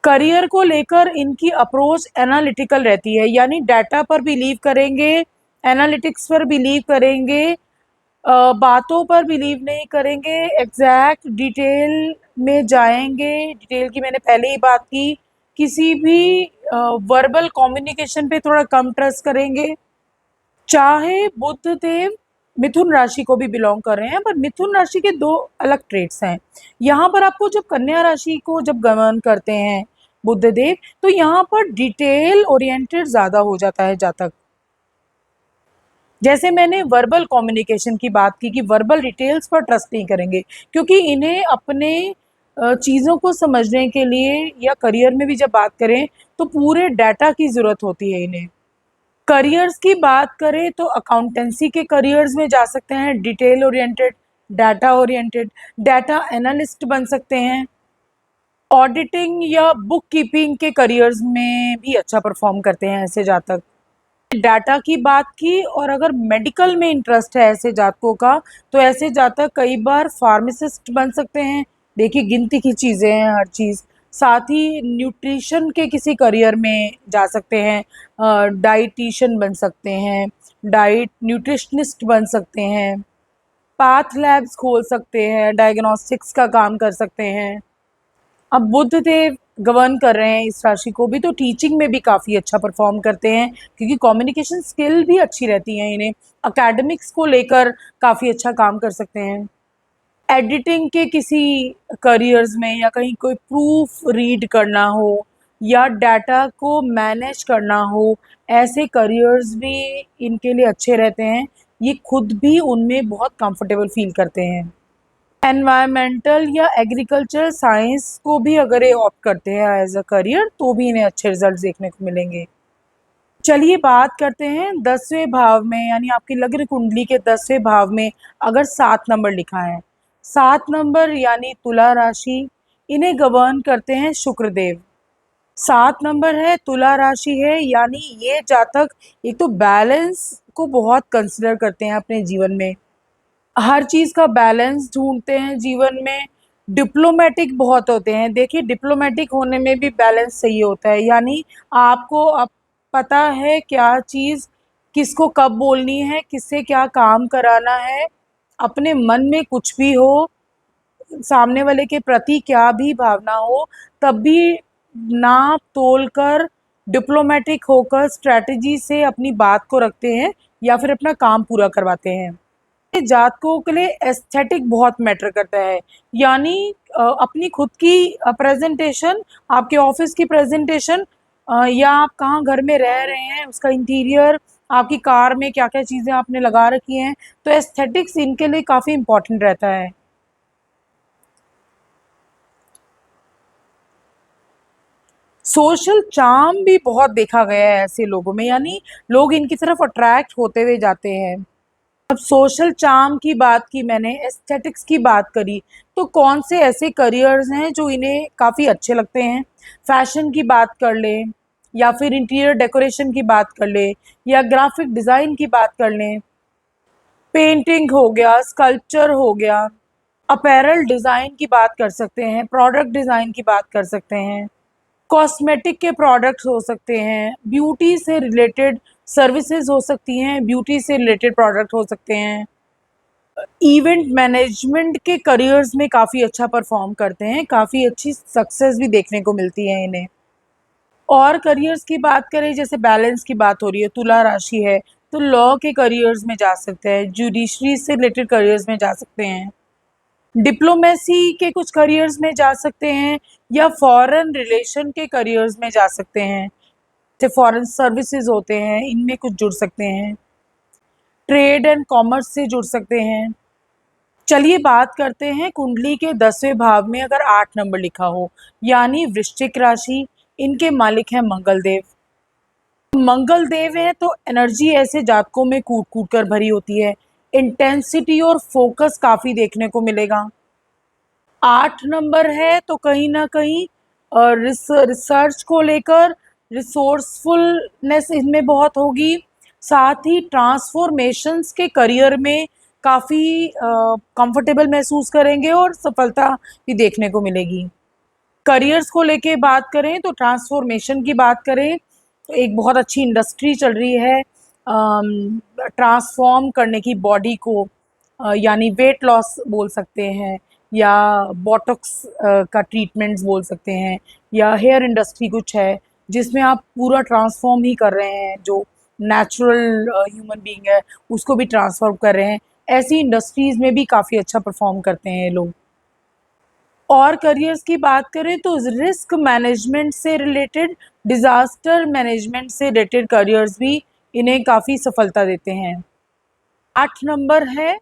करियर को लेकर इनकी अप्रोच एनालिटिकल रहती है, यानी डाटा पर बिलीव करेंगे, एनालिटिक्स पर बिलीव करेंगे, बातों पर बिलीव नहीं करेंगे, एग्जैक्ट डिटेल में जाएंगे। डिटेल की मैंने पहले ही बात की। किसी भी वर्बल कम्युनिकेशन पे थोड़ा कम ट्रस्ट करेंगे। चाहे बुध देव मिथुन राशि को भी बिलोंग कर रहे हैं, पर मिथुन राशि के दो अलग ट्रेट्स हैं। यहाँ पर आपको जब कन्या राशि को जब गमन करते हैं बुध देव, तो यहाँ पर डिटेल ओरिएंटेड ज्यादा हो जाता है जातक। जैसे मैंने वर्बल कम्युनिकेशन की बात की कि वर्बल डिटेल्स पर ट्रस्ट नहीं करेंगे, क्योंकि इन्हें अपने चीज़ों को समझने के लिए या करियर में भी जब बात करें तो पूरे डाटा की ज़रूरत होती है इन्हें। करियर्स की बात करें तो अकाउंटेंसी के करियर्स में जा सकते हैं, detail oriented, data oriented, data analyst बन सकते हैं। ऑडिटिंग या बुक कीपिंग के करियर्स में भी अच्छा परफॉर्म करते हैं ऐसे जातक। डाटा की बात की, और अगर मेडिकल में इंटरेस्ट है ऐसे जातकों का, तो ऐसे जातक कई बार फार्मासिस्ट बन सकते हैं। देखिए, गिनती की चीज़ें हैं हर चीज़। साथ ही न्यूट्रिशन के किसी करियर में जा सकते हैं, डाइटिशियन बन सकते हैं, डाइट न्यूट्रिशनिस्ट बन सकते हैं, पाथ लैब्स खोल सकते हैं, डायग्नोस्टिक्स का काम कर सकते हैं। अब बुध देव गवर्न कर रहे हैं इस राशि को भी, तो टीचिंग में भी काफ़ी अच्छा परफॉर्म करते हैं, क्योंकि कम्युनिकेशन स्किल भी अच्छी रहती है इन्हें। एकेडमिक्स को लेकर काफ़ी अच्छा काम कर सकते हैं। एडिटिंग के किसी करियर्स में, या कहीं कोई प्रूफ रीड करना हो या डाटा को मैनेज करना हो, ऐसे करियर्स भी इनके लिए अच्छे रहते हैं। ये खुद भी उनमें बहुत कंफर्टेबल फील करते हैं। एनवायरमेंटल या एग्रीकल्चर साइंस को भी अगर ये ऑप्ट करते हैं एज अ करियर, तो भी इन्हें अच्छे रिजल्ट देखने को मिलेंगे। चलिए बात करते हैं 10वें भाव में, यानी आपकी लग्न कुंडली के 10वें भाव में अगर 7 नंबर लिखा है, 7 नंबर यानी तुला राशि, इन्हें गवर्न करते हैं शुक्रदेव। 7 नंबर है, तुला राशि है, यानी ये जातक एक तो बैलेंस को बहुत कंसिडर करते हैं अपने जीवन में, हर चीज़ का बैलेंस ढूंढते हैं जीवन में। डिप्लोमेटिक बहुत होते हैं। देखिए, डिप्लोमेटिक होने में भी बैलेंस चाहिए होता है, यानी आपको अब पता है क्या चीज़ किसको कब बोलनी है, किससे क्या काम कराना है। अपने मन में कुछ भी हो, सामने वाले के प्रति क्या भी भावना हो, तब भी नाप तोल कर, डिप्लोमेटिक होकर, स्ट्रैटेजी से अपनी बात को रखते हैं या फिर अपना काम पूरा करवाते हैं। जातकों के लिए एस्थेटिक बहुत मैटर करता है, यानी अपनी खुद की प्रेजेंटेशन, आपके ऑफिस की प्रेजेंटेशन, या आप कहाँ घर में रह रहे हैं उसका इंटीरियर, आपकी कार में क्या क्या चीज़ें आपने लगा रखी हैं, तो एस्थेटिक्स इनके लिए काफ़ी इम्पोर्टेंट रहता है। सोशल चार्म भी बहुत देखा गया है ऐसे लोगों में, यानी लोग इनकी तरफ अट्रैक्ट होते हुए जाते हैं। अब सोशल चार्म की बात की मैंने, एस्थेटिक्स की बात करी, तो कौन से ऐसे करियर्स हैं जो इन्हें काफ़ी अच्छे लगते हैं। फैशन की बात कर लें, या फिर इंटीरियर डेकोरेशन की बात कर लें, या ग्राफिक डिज़ाइन की बात कर लें, पेंटिंग हो गया, स्कल्पचर हो गया, अपैरल डिज़ाइन की बात कर सकते हैं, प्रोडक्ट डिज़ाइन की बात कर सकते हैं, कॉस्मेटिक के प्रोडक्ट्स हो सकते हैं, ब्यूटी से रिलेटेड सर्विसेज हो सकती हैं, ब्यूटी से रिलेटेड प्रोडक्ट हो सकते हैं। इवेंट मैनेजमेंट के करियर्स में काफ़ी अच्छा परफॉर्म करते हैं, काफ़ी अच्छी सक्सेस भी देखने को मिलती है इन्हें। और करियर्स की बात करें, जैसे बैलेंस की बात हो रही है, तुला राशि है, तो लॉ के करियर्स में जा सकते हैं, जुडिशरी से रिलेटेड करियर्स में जा सकते हैं, डिप्लोमेसी के कुछ करियर्स में जा सकते हैं, या फॉरेन रिलेशन के करियर्स में जा सकते हैं, जैसे फॉरेन सर्विसेज होते हैं, इनमें कुछ जुड़ सकते हैं, ट्रेड एंड कॉमर्स से जुड़ सकते हैं। चलिए बात करते हैं कुंडली के 10वें भाव में अगर 8 नंबर लिखा हो, यानी वृश्चिक राशि, इनके मालिक हैं मंगल देव। मंगल देव है तो एनर्जी ऐसे जातकों में कूट कूट कर भरी होती है, इंटेंसिटी और फोकस काफ़ी देखने को मिलेगा। 8 नंबर है तो कहीं ना कहीं रिसर्च को लेकर रिसोर्सफुलनेस इनमें बहुत होगी। साथ ही ट्रांसफॉर्मेशंस के करियर में काफ़ी कंफर्टेबल महसूस करेंगे और सफलता भी देखने को मिलेगी। करियर्स को लेके बात करें तो ट्रांसफॉर्मेशन की बात करें तो एक बहुत अच्छी इंडस्ट्री चल रही है ट्रांसफॉर्म करने की बॉडी को, यानी वेट लॉस बोल सकते हैं, या बोटॉक्स का ट्रीटमेंट्स बोल सकते हैं, या हेयर इंडस्ट्री कुछ है जिसमें आप पूरा ट्रांसफॉर्म ही कर रहे हैं जो नेचुरल ह्यूमन बीइंग है उसको भी ट्रांसफॉर्म कर रहे हैं। ऐसी इंडस्ट्रीज में भी काफ़ी अच्छा परफॉर्म करते हैं ये लोग। और करियर्स की बात करें तो रिस्क मैनेजमेंट से रिलेटेड, डिजास्टर मैनेजमेंट से रिलेटेड करियर्स भी इन्हें काफ़ी सफलता देते हैं। 8 नंबर है,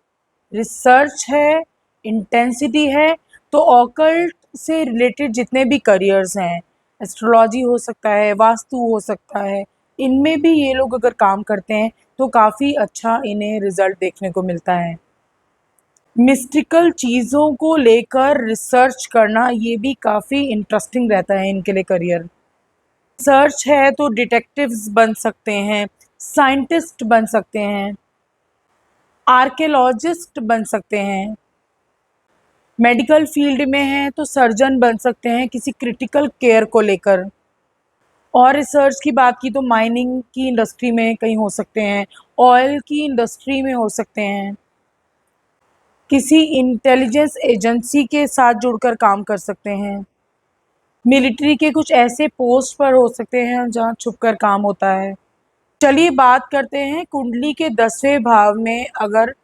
रिसर्च है, इंटेंसिटी है। तो ऑकल्ट से रिलेटेड जितने भी करियर्स हैं, एस्ट्रोलॉजी हो सकता है, वास्तु हो सकता है, इनमें भी ये लोग अगर काम करते हैं तो काफ़ी अच्छा इन्हें रिजल्ट देखने को मिलता है। मिस्टिकल चीज़ों को लेकर रिसर्च करना ये भी काफ़ी इंटरेस्टिंग रहता है इनके लिए करियर। रिसर्च है तो डिटेक्टिव्स बन सकते हैं, साइंटिस्ट बन सकते हैं, आर्कियोलॉजिस्ट बन सकते हैं। मेडिकल फील्ड में हैं तो सर्जन बन सकते हैं किसी क्रिटिकल केयर को लेकर। और रिसर्च की बात की तो माइनिंग की इंडस्ट्री में कहीं हो सकते हैं, ऑयल की इंडस्ट्री में हो सकते हैं, किसी इंटेलिजेंस एजेंसी के साथ जुड़कर काम कर सकते हैं, मिलिट्री के कुछ ऐसे पोस्ट पर हो सकते हैं जहाँ छुपकर काम होता है। चलिए बात करते हैं कुंडली के 10वें भाव में अगर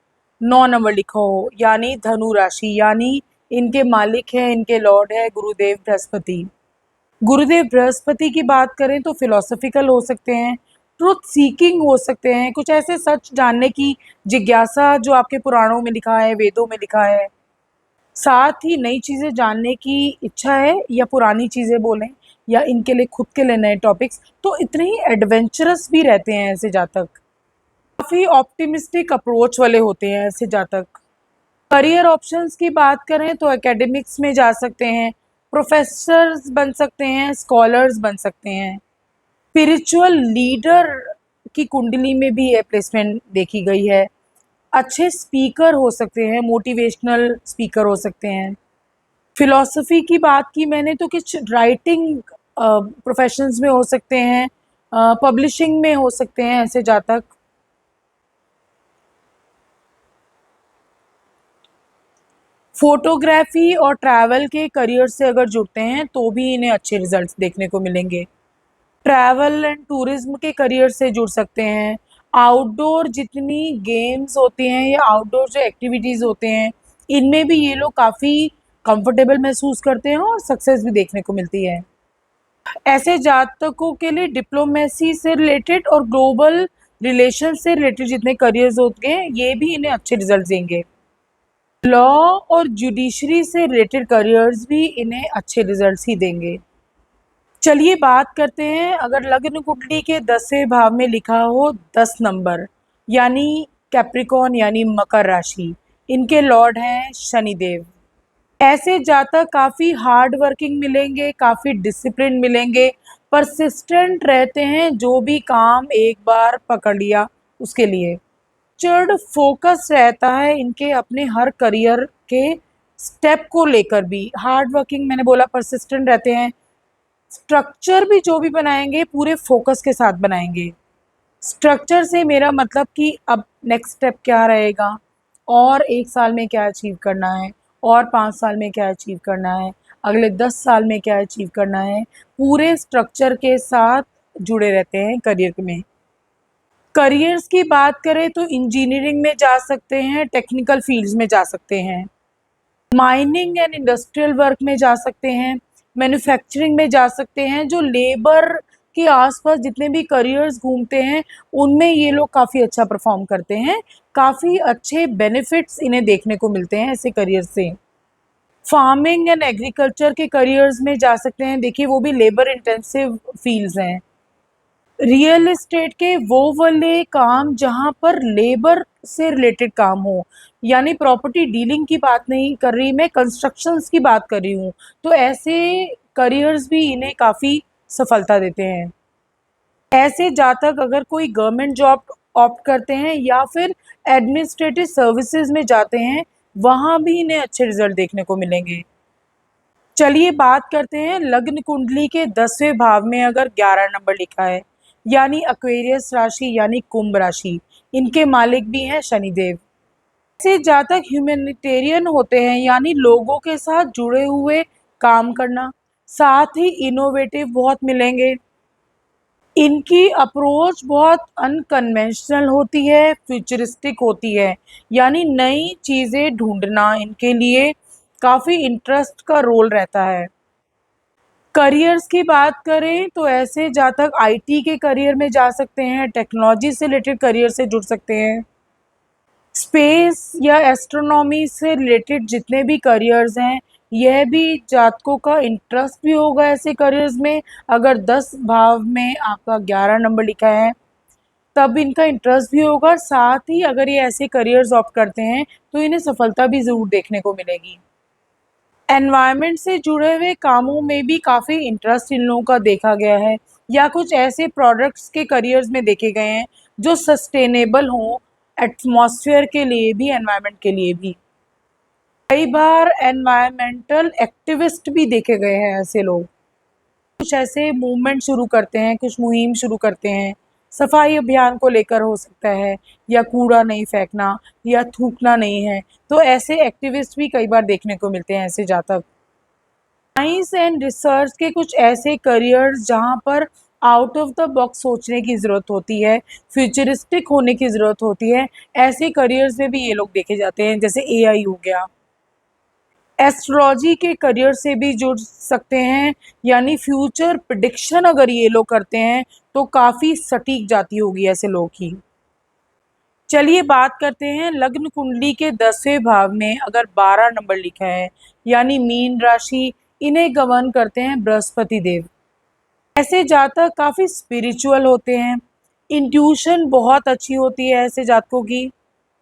9 नंबर लिखा हो, यानी धनु राशि, यानी इनके मालिक हैं, इनके लॉर्ड है गुरुदेव बृहस्पति। गुरुदेव बृहस्पति की बात करें तो फिलोसफिकल हो सकते हैं, ट्रुथ सीकिंग हो सकते हैं, कुछ ऐसे सच जानने की जिज्ञासा जो आपके पुराणों में लिखा है, वेदों में लिखा है, साथ ही नई चीज़ें जानने की इच्छा है, या पुरानी चीज़ें बोलें या इनके लिए खुद के लिए नए टॉपिक्स, तो इतने ही एडवेंचरस भी रहते हैं ऐसे जातक। काफ़ी ऑप्टिमिस्टिक अप्रोच वाले होते हैं ऐसे जातक। करियर ऑप्शंस की बात करें तो एकेडमिक्स में जा सकते हैं, प्रोफेसर्स बन सकते हैं, स्कॉलर्स बन सकते हैं। स्पिरिचुअल लीडर की कुंडली में भी ये प्लेसमेंट देखी गई है। अच्छे स्पीकर हो सकते हैं, मोटिवेशनल स्पीकर हो सकते हैं। फिलॉसफी की बात की मैंने तो कुछ राइटिंग प्रोफेशंस में हो सकते हैं, पब्लिशिंग में हो सकते हैं ऐसे जातक। फोटोग्राफी और ट्रैवल के करियर से अगर जुड़ते हैं तो भी इन्हें अच्छे रिजल्ट्स देखने को मिलेंगे। ट्रैवल एंड टूरिज्म के करियर से जुड़ सकते हैं। आउटडोर जितनी गेम्स होती हैं या आउटडोर जो एक्टिविटीज़ होते हैं, इनमें भी ये लोग काफ़ी कंफर्टेबल महसूस करते हैं और सक्सेस भी देखने को मिलती है। ऐसे जातकों के लिए डिप्लोमेसी से रिलेटेड और ग्लोबल रिलेशन से रिलेटेड जितने करियर्स होंगे, ये भी इन्हें अच्छे रिजल्ट देंगे। लॉ और जुडिशरी से रिलेटेड करियर्स भी इन्हें अच्छे रिजल्ट्स ही देंगे। चलिए बात करते हैं अगर लग्न कुंडली के 10वें भाव में लिखा हो 10 नंबर, यानी कैप्रिकॉन यानी मकर राशि, इनके लॉर्ड हैं शनिदेव। ऐसे जातक काफ़ी हार्ड वर्किंग मिलेंगे, काफ़ी डिसिप्लिन मिलेंगे, परसिस्टेंट रहते हैं, जो भी काम एक बार पकड़ लिया उसके लिए चढ़ फोकस रहता है इनके अपने हर करियर के स्टेप को लेकर भी। हार्ड वर्किंग मैंने बोला, परसिस्टेंट रहते हैं, स्ट्रक्चर भी जो भी बनाएंगे पूरे फोकस के साथ बनाएंगे। स्ट्रक्चर से मेरा मतलब कि अब नेक्स्ट स्टेप क्या रहेगा, और 1 साल में क्या अचीव करना है, और 5 साल में क्या अचीव करना है, अगले 10 साल में क्या अचीव करना है, पूरे स्ट्रक्चर के साथ जुड़े रहते हैं करियर में। करियर्स की बात करें तो इंजीनियरिंग में जा सकते हैं, टेक्निकल फील्ड्स में जा सकते हैं, माइनिंग एंड इंडस्ट्रियल वर्क में जा सकते हैं, मैन्युफैक्चरिंग में जा सकते हैं। जो लेबर के आसपास जितने भी करियर्स घूमते हैं उनमें ये लोग काफ़ी अच्छा परफॉर्म करते हैं, काफ़ी अच्छे बेनिफिट्स इन्हें देखने को मिलते हैं ऐसे करियर से। फार्मिंग एंड एग्रीकल्चर के करियर्स में जा सकते हैं, देखिए वो भी लेबर इंटेंसिव फील्ड्स हैं। रियल एस्टेट के वो वाले काम जहाँ पर लेबर से रिलेटेड काम हो, यानी प्रॉपर्टी डीलिंग की बात नहीं कर रही मैं, कंस्ट्रक्शंस की बात कर रही हूँ, तो ऐसे करियर्स भी इन्हें काफ़ी सफलता देते हैं। ऐसे जातक अगर कोई गवर्नमेंट जॉब ऑप्ट करते हैं या फिर एडमिनिस्ट्रेटिव सर्विसेज में जाते हैं, वहाँ भी इन्हें अच्छे रिजल्ट देखने को मिलेंगे। चलिए बात करते हैं लग्न कुंडली के 10वें भाव में अगर 11 नंबर लिखा है, यानी एक्वेरियस राशि यानी कुंभ राशि, इनके मालिक भी हैं शनिदेव। ऐसे जातक ह्यूमैनिटेरियन होते हैं, यानी लोगों के साथ जुड़े हुए काम करना, साथ ही इनोवेटिव बहुत मिलेंगे। इनकी अप्रोच बहुत अनकन्वेंशनल होती है, फ्यूचरिस्टिक होती है, यानी नई चीज़ें ढूंढना इनके लिए काफ़ी इंटरेस्ट का रोल रहता है। करियर्स की बात करें तो ऐसे जातक आईटी के करियर में जा सकते हैं, टेक्नोलॉजी से रिलेटेड करियर से जुड़ सकते हैं, स्पेस या एस्ट्रोनॉमी से रिलेटेड जितने भी करियर्स हैं, यह भी जातकों का इंटरेस्ट भी होगा ऐसे करियर्स में। अगर 10 भाव में आपका 11 नंबर लिखा है तब इनका इंटरेस्ट भी होगा, साथ ही अगर ये ऐसे करियर्स ऑप्ट करते हैं तो इन्हें सफलता भी ज़रूर देखने को मिलेगी। एनवायरनमेंट से जुड़े हुए कामों में भी काफ़ी इंटरेस्ट इन लोगों का देखा गया है, या कुछ ऐसे प्रोडक्ट्स के करियर्स में देखे गए हैं जो सस्टेनेबल हों, एटमॉस्फेयर के लिए भी, एनवायरनमेंट के लिए भी। कई बार एनवायरमेंटल एक्टिविस्ट भी देखे गए हैं ऐसे लोग। कुछ ऐसे मूवमेंट शुरू करते हैं, कुछ मुहिम शुरू करते हैं, सफाई अभियान को लेकर हो सकता है, या कूड़ा नहीं फेंकना या थूकना नहीं है, तो ऐसे एक्टिविस्ट भी कई बार देखने को मिलते हैं ऐसे जातक। साइंस एंड रिसर्च के कुछ ऐसे करियर्स जहाँ पर आउट ऑफ द बॉक्स सोचने की ज़रूरत होती है, फ्यूचरिस्टिक होने की ज़रूरत होती है, ऐसे करियर्स में भी ये लोग देखे जाते हैं, जैसे एआई हो गया। एस्ट्रोलॉजी के करियर से भी जुड़ सकते हैं, यानी फ्यूचर प्रिडिक्शन अगर ये लोग करते हैं तो काफ़ी सटीक जाती होगी ऐसे लोगों की। चलिए बात करते हैं लग्न कुंडली के 10वें भाव में अगर 12 नंबर लिखा है, यानी मीन राशि, इन्हें गवर्न करते हैं बृहस्पति देव। ऐसे जातक काफ़ी स्पिरिचुअल होते हैं, इंट्यूशन बहुत अच्छी होती है ऐसे जातकों की,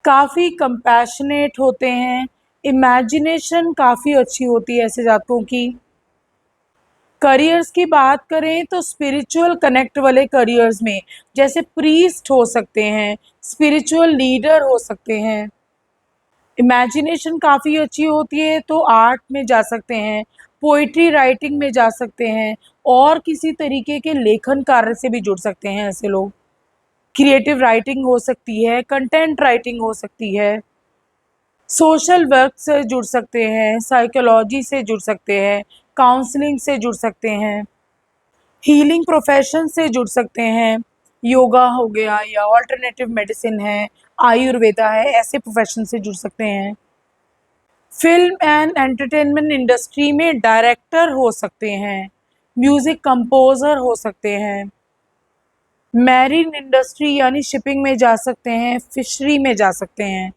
काफ़ी कंपैशनेट होते हैं, इमेजिनेशन काफ़ी अच्छी होती है ऐसे जातकों की। करियर्स की बात करें तो स्पिरिचुअल कनेक्ट वाले करियर्स में जैसे प्रीस्ट हो सकते हैं, स्पिरिचुअल लीडर हो सकते हैं। इमेजिनेशन काफ़ी अच्छी होती है तो आर्ट में जा सकते हैं, पोइट्री राइटिंग में जा सकते हैं, और किसी तरीके के लेखन कार्य से भी जुड़ सकते हैं ऐसे लोग। क्रिएटिव राइटिंग हो सकती है, कंटेंट राइटिंग हो सकती है, सोशल वर्क से जुड़ सकते हैं, साइकोलॉजी से जुड़ सकते हैं, काउंसलिंग से जुड़ सकते हैं, हीलिंग प्रोफेशन से जुड़ सकते हैं, योगा हो गया या ऑल्टरनेटिव मेडिसिन है, आयुर्वेदा है, ऐसे प्रोफेशन से जुड़ सकते हैं। फिल्म एंड एंटरटेनमेंट इंडस्ट्री में डायरेक्टर हो सकते हैं, म्यूज़िक कंपोज़र हो सकते हैं, मैरीन इंडस्ट्री यानी शिपिंग में जा सकते हैं, फिशरी में जा सकते हैं।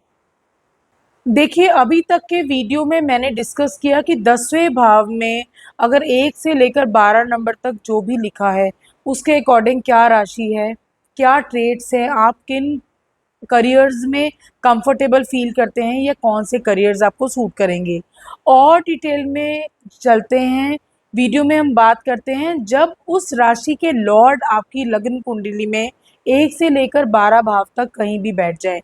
देखिए अभी तक के वीडियो में मैंने डिस्कस किया कि 10वें भाव में अगर 1 से लेकर 12 नंबर तक जो भी लिखा है उसके अकॉर्डिंग क्या राशि है, क्या ट्रेड्स हैं, आप किन करियर्स में कंफर्टेबल फील करते हैं या कौन से करियर्स आपको सूट करेंगे। और डिटेल में चलते हैं, वीडियो में हम बात करते हैं जब उस राशि के लॉर्ड आपकी लग्न कुंडली में 1 से लेकर 12 भाव तक कहीं भी बैठ जाए।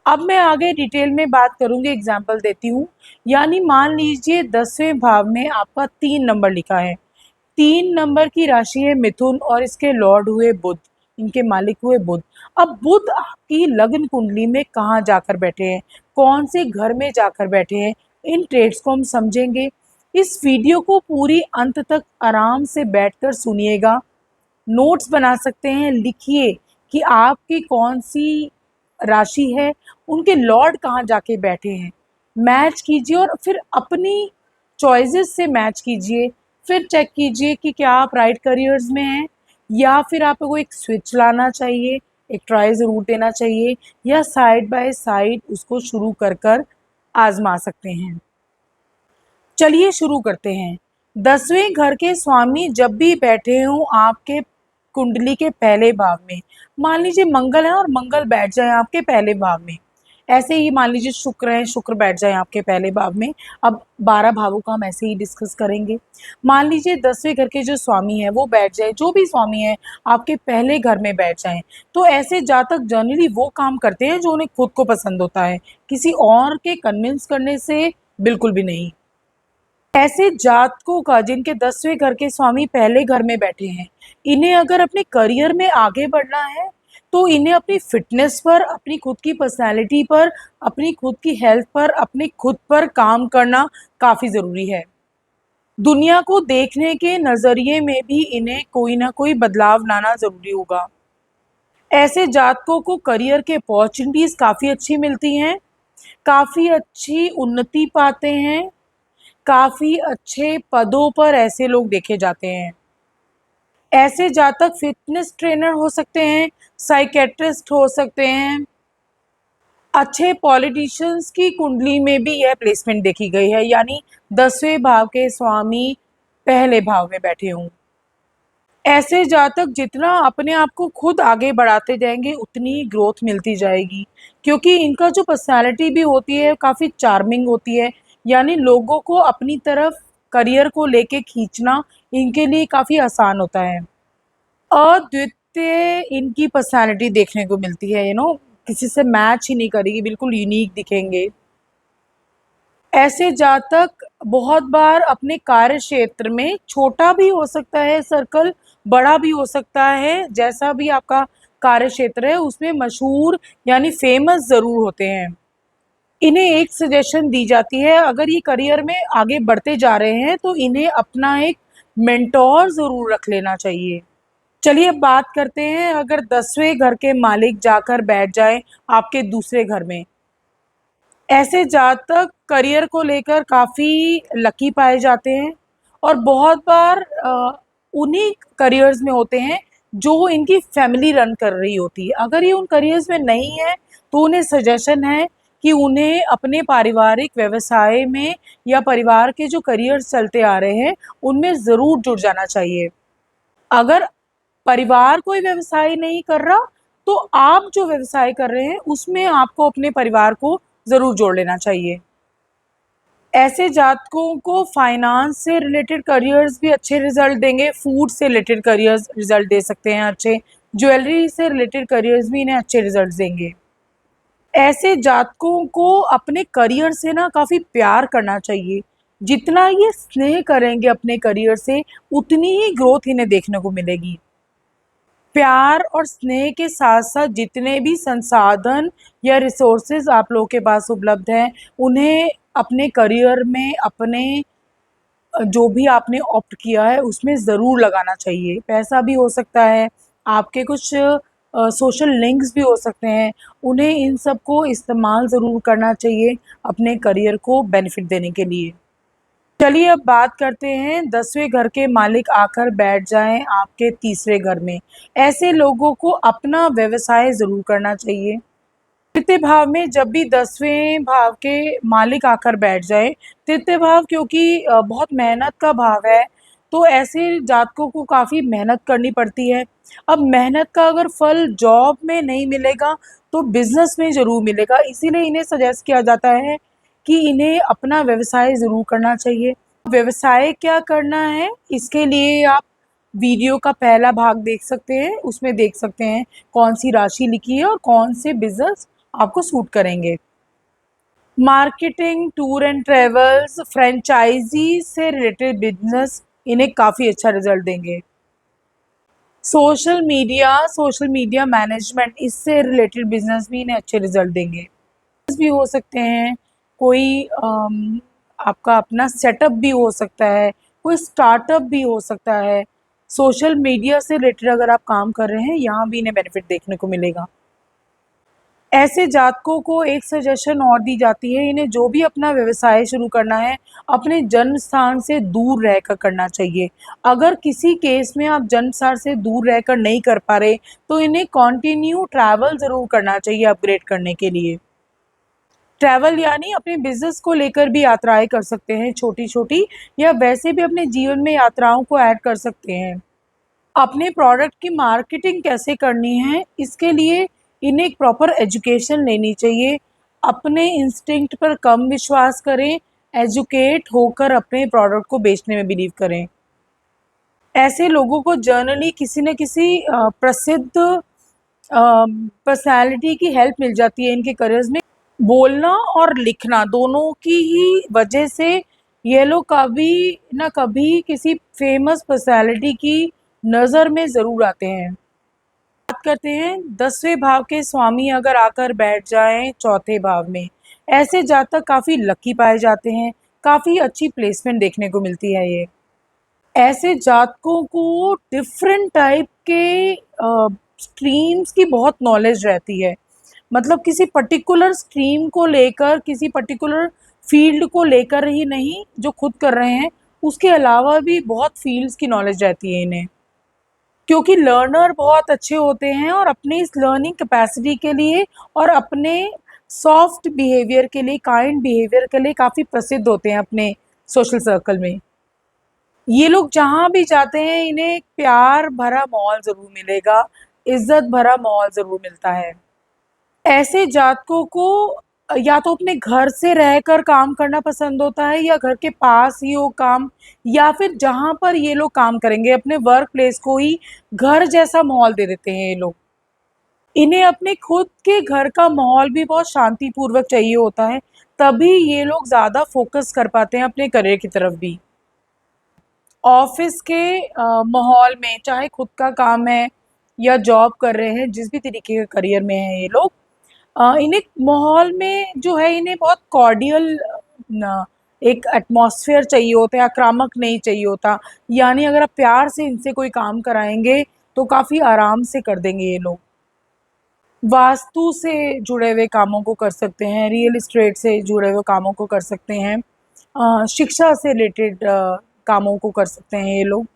अब मैं आगे डिटेल में बात करूंगी, एग्जाम्पल देती हूँ। यानी मान लीजिए 10वें भाव में आपका 3 नंबर लिखा है, 3 नंबर की राशि है मिथुन और इसके लॉर्ड हुए बुध, इनके मालिक हुए बुध। अब बुध आपकी लग्न कुंडली में कहाँ जाकर बैठे हैं, कौन से घर में जाकर बैठे हैं, इन ट्रेड्स को हम समझेंगे। इस वीडियो को पूरी अंत तक आराम से बैठकर सुनिएगा, नोट्स बना सकते हैं, लिखिए कि आपकी कौन सी राशि है, उनके लॉर्ड कहाँ जाके बैठे हैं, मैच कीजिए और फिर अपनी चॉइसेस से मैच कीजिए। फिर चेक कीजिए कि क्या आप राइट करियर्स में हैं, या फिर आपको एक स्विच लाना चाहिए, एक ट्राई ज़रूर देना चाहिए, या साइड बाय साइड उसको शुरू कर कर आजमा सकते हैं। चलिए शुरू करते हैं। 10वें घर के स्वामी जब भी बैठे हों आपके कुंडली के पहले भाव में, मान लीजिए मंगल है और मंगल बैठ जाए आपके पहले भाव में, ऐसे ही मान लीजिए शुक्र है, शुक्र बैठ जाए आपके पहले भाव में। अब 12 भावों का हम ऐसे ही डिस्कस करेंगे। मान लीजिए 10वें घर के जो स्वामी है वो बैठ जाए, जो भी स्वामी है आपके पहले घर में बैठ जाए, तो ऐसे जातक जनरली वो काम करते हैं जो उन्हें खुद को पसंद होता है, किसी और के कन्विंस करने से बिल्कुल भी नहीं। ऐसे जातकों का जिनके 10वें घर के स्वामी पहले घर में बैठे हैं, इन्हें अगर अपने करियर में आगे बढ़ना है तो इन्हें अपनी फिटनेस पर, अपनी खुद की पर्सनैलिटी पर, अपनी खुद की हेल्थ पर, अपने खुद पर काम करना काफ़ी ज़रूरी है। दुनिया को देखने के नजरिए में भी इन्हें कोई ना कोई बदलाव लाना जरूरी होगा। ऐसे जातकों को करियर के अपॉर्चुनिटीज काफी अच्छी मिलती हैं, काफी अच्छी उन्नति पाते हैं, काफी अच्छे पदों पर ऐसे लोग देखे जाते हैं। ऐसे जातक फिटनेस ट्रेनर हो सकते हैं, साइकेट्रिस्ट हो सकते हैं। अच्छे पॉलिटिशियंस की कुंडली में भी यह प्लेसमेंट देखी गई है, यानी 10वें भाव के स्वामी पहले भाव में बैठे हों। ऐसे जातक जितना अपने आप को खुद आगे बढ़ाते जाएंगे उतनी ही ग्रोथ मिलती जाएगी, क्योंकि इनका जो पर्सनालिटी भी होती है काफ़ी चार्मिंग होती है, यानी लोगों को अपनी तरफ करियर को लेके खींचना इनके लिए काफ़ी आसान होता है। अद्वितीय इनकी पर्सनालिटी देखने को मिलती है, किसी से मैच ही नहीं करेगी, बिल्कुल यूनिक दिखेंगे। ऐसे जातक बहुत बार अपने कार्य क्षेत्र में, छोटा भी हो सकता है सर्कल, बड़ा भी हो सकता है, जैसा भी आपका कार्य क्षेत्र है उसमें मशहूर यानी फेमस जरूर होते हैं। इन्हें एक सजेशन दी जाती है, अगर ये करियर में आगे बढ़ते जा रहे हैं तो इन्हें अपना एक मेंटोर जरूर रख लेना चाहिए। चलिए अब बात करते हैं, अगर 10वें घर के मालिक जाकर बैठ जाए आपके दूसरे घर में। ऐसे जातक करियर को लेकर काफ़ी लकी पाए जाते हैं और बहुत बार उन्हीं करियर्स में होते हैं जो इनकी फैमिली रन कर रही होती है। अगर ये उन करियर्स में नहीं है तो उन्हें सजेशन है कि उन्हें अपने पारिवारिक व्यवसाय में या परिवार के जो करियर्स चलते आ रहे हैं उनमें ज़रूर जुड़ जाना चाहिए। अगर परिवार कोई व्यवसाय नहीं कर रहा तो आप जो व्यवसाय कर रहे हैं उसमें आपको अपने परिवार को जरूर जोड़ लेना चाहिए। ऐसे जातकों को फाइनेंस से रिलेटेड करियर्स भी अच्छे रिजल्ट देंगे, फूड से रिलेटेड करियर्स रिजल्ट दे सकते हैं अच्छे, ज्वेलरी से रिलेटेड करियर्स भी इन्हें अच्छे रिजल्ट देंगे। ऐसे जातकों को अपने करियर से ना काफ़ी प्यार करना चाहिए। जितना ये स्नेह करेंगे अपने करियर से उतनी ही ग्रोथ इन्हें देखने को मिलेगी। प्यार और स्नेह के साथ साथ जितने भी संसाधन या रिसोर्सेज आप लोगों के पास उपलब्ध हैं उन्हें अपने करियर में, अपने जो भी आपने ऑप्ट किया है उसमें ज़रूर लगाना चाहिए। पैसा भी हो सकता है, आपके कुछ सोशल लिंक्स भी हो सकते हैं, उन्हें इन सब को इस्तेमाल ज़रूर करना चाहिए अपने करियर को बेनिफिट देने के लिए। चलिए अब बात करते हैं, 10वें घर के मालिक आकर बैठ जाएं आपके तीसरे घर में। ऐसे लोगों को अपना व्यवसाय ज़रूर करना चाहिए। तृतीय भाव में जब भी 10वें भाव के मालिक आकर बैठ जाए, तृतीय भाव क्योंकि बहुत मेहनत का भाव है, तो ऐसे जातकों को काफ़ी मेहनत करनी पड़ती है। अब मेहनत का अगर फल जॉब में नहीं मिलेगा तो बिजनेस में ज़रूर मिलेगा, इसीलिए इन्हें सजेस्ट किया जाता है कि इन्हें अपना व्यवसाय ज़रूर करना चाहिए। व्यवसाय क्या करना है इसके लिए आप वीडियो का पहला भाग देख सकते हैं, उसमें देख सकते हैं कौन सी राशि लिखी है और कौन से बिजनेस आपको सूट करेंगे। Marketing, tour and travels, franchise से रिलेटेड बिजनेस इन्हें काफ़ी अच्छा रिजल्ट देंगे। सोशल मीडिया मैनेजमेंट, इससे रिलेटेड बिजनेस भी इन्हें अच्छे रिजल्ट देंगे। भी हो सकते हैं, कोई आपका अपना सेटअप भी हो सकता है, कोई स्टार्टअप भी हो सकता है। सोशल मीडिया से रिलेटेड अगर आप काम कर रहे हैं यहाँ भी इन्हें बेनिफिट देखने को मिलेगा। ऐसे जातकों को एक सजेशन और दी जाती है, इन्हें जो भी अपना व्यवसाय शुरू करना है अपने जन्म स्थान से दूर रहकर करना चाहिए। अगर किसी केस में आप जन्म स्थान से दूर रहकर नहीं कर पा रहे तो इन्हें कंटिन्यू ट्रैवल ज़रूर करना चाहिए अपग्रेड करने के लिए। ट्रैवल यानी अपने बिजनेस को लेकर भी यात्राएं कर सकते हैं छोटी छोटी, या वैसे भी अपने जीवन में यात्राओं को ऐड कर सकते हैं। अपने प्रोडक्ट की मार्केटिंग कैसे करनी है इसके लिए इन्हें एक प्रॉपर एजुकेशन लेनी चाहिए। अपने इंस्टिंक्ट पर कम विश्वास करें, एजुकेट होकर अपने प्रोडक्ट को बेचने में बिलीव करें। ऐसे लोगों को जर्नली किसी न किसी प्रसिद्ध पर्सनालिटी की हेल्प मिल जाती है इनके करियर्स में। बोलना और लिखना दोनों की ही वजह से ये लोग कभी ना कभी किसी फेमस पर्सनालिटी की नज़र में ज़रूर आते हैं। बात करते हैं 10वें भाव के स्वामी अगर आकर बैठ जाएं चौथे भाव में, ऐसे जातक काफ़ी लकी पाए जाते हैं, काफ़ी अच्छी प्लेसमेंट देखने को मिलती है ये। ऐसे जातकों को डिफरेंट टाइप के स्ट्रीम्स की बहुत नॉलेज रहती है। मतलब किसी पर्टिकुलर स्ट्रीम को लेकर, किसी पर्टिकुलर फील्ड को लेकर ही नहीं जो खुद कर रहे हैं, उसके अलावा भी बहुत फील्ड्स की नॉलेज रहती है इन्हें। क्योंकि लर्नर बहुत अच्छे होते हैं और अपनी इस लर्निंग कैपेसिटी के लिए और अपने सॉफ्ट बिहेवियर के लिए, काइंड बिहेवियर के लिए काफ़ी प्रसिद्ध होते हैं अपने सोशल सर्कल में। ये लोग जहाँ भी जाते हैं इन्हें एक प्यार भरा माहौल ज़रूर मिलेगा, इज़्ज़त भरा माहौल ज़रूर मिलता है। ऐसे जातकों को या तो अपने घर से रहकर काम करना पसंद होता है या घर के पास ही हो काम, या फिर जहाँ पर ये लोग काम करेंगे अपने वर्क प्लेस को ही घर जैसा माहौल दे देते हैं ये लोग। इन्हें अपने खुद के घर का माहौल भी बहुत शांतिपूर्वक चाहिए होता है, तभी ये लोग ज़्यादा फ़ोकस कर पाते हैं अपने करियर की तरफ भी। ऑफ़िस के माहौल में चाहे खुद का काम है या जॉब कर रहे हैं, जिस भी तरीके के करियर में हैं ये लोग, इन्हें माहौल में जो है इन्हें बहुत कॉर्डियल न एक एटमॉस्फेयर चाहिए होता है, आक्रामक नहीं चाहिए होता। यानी अगर आप प्यार से इनसे कोई काम कराएँगे, तो काफ़ी आराम से कर देंगे ये लोग। वास्तु से जुड़े हुए कामों को कर सकते हैं, रियल एस्टेट से जुड़े हुए कामों को कर सकते हैं, शिक्षा से रिलेटेड कामों को कर सकते हैं ये लोग।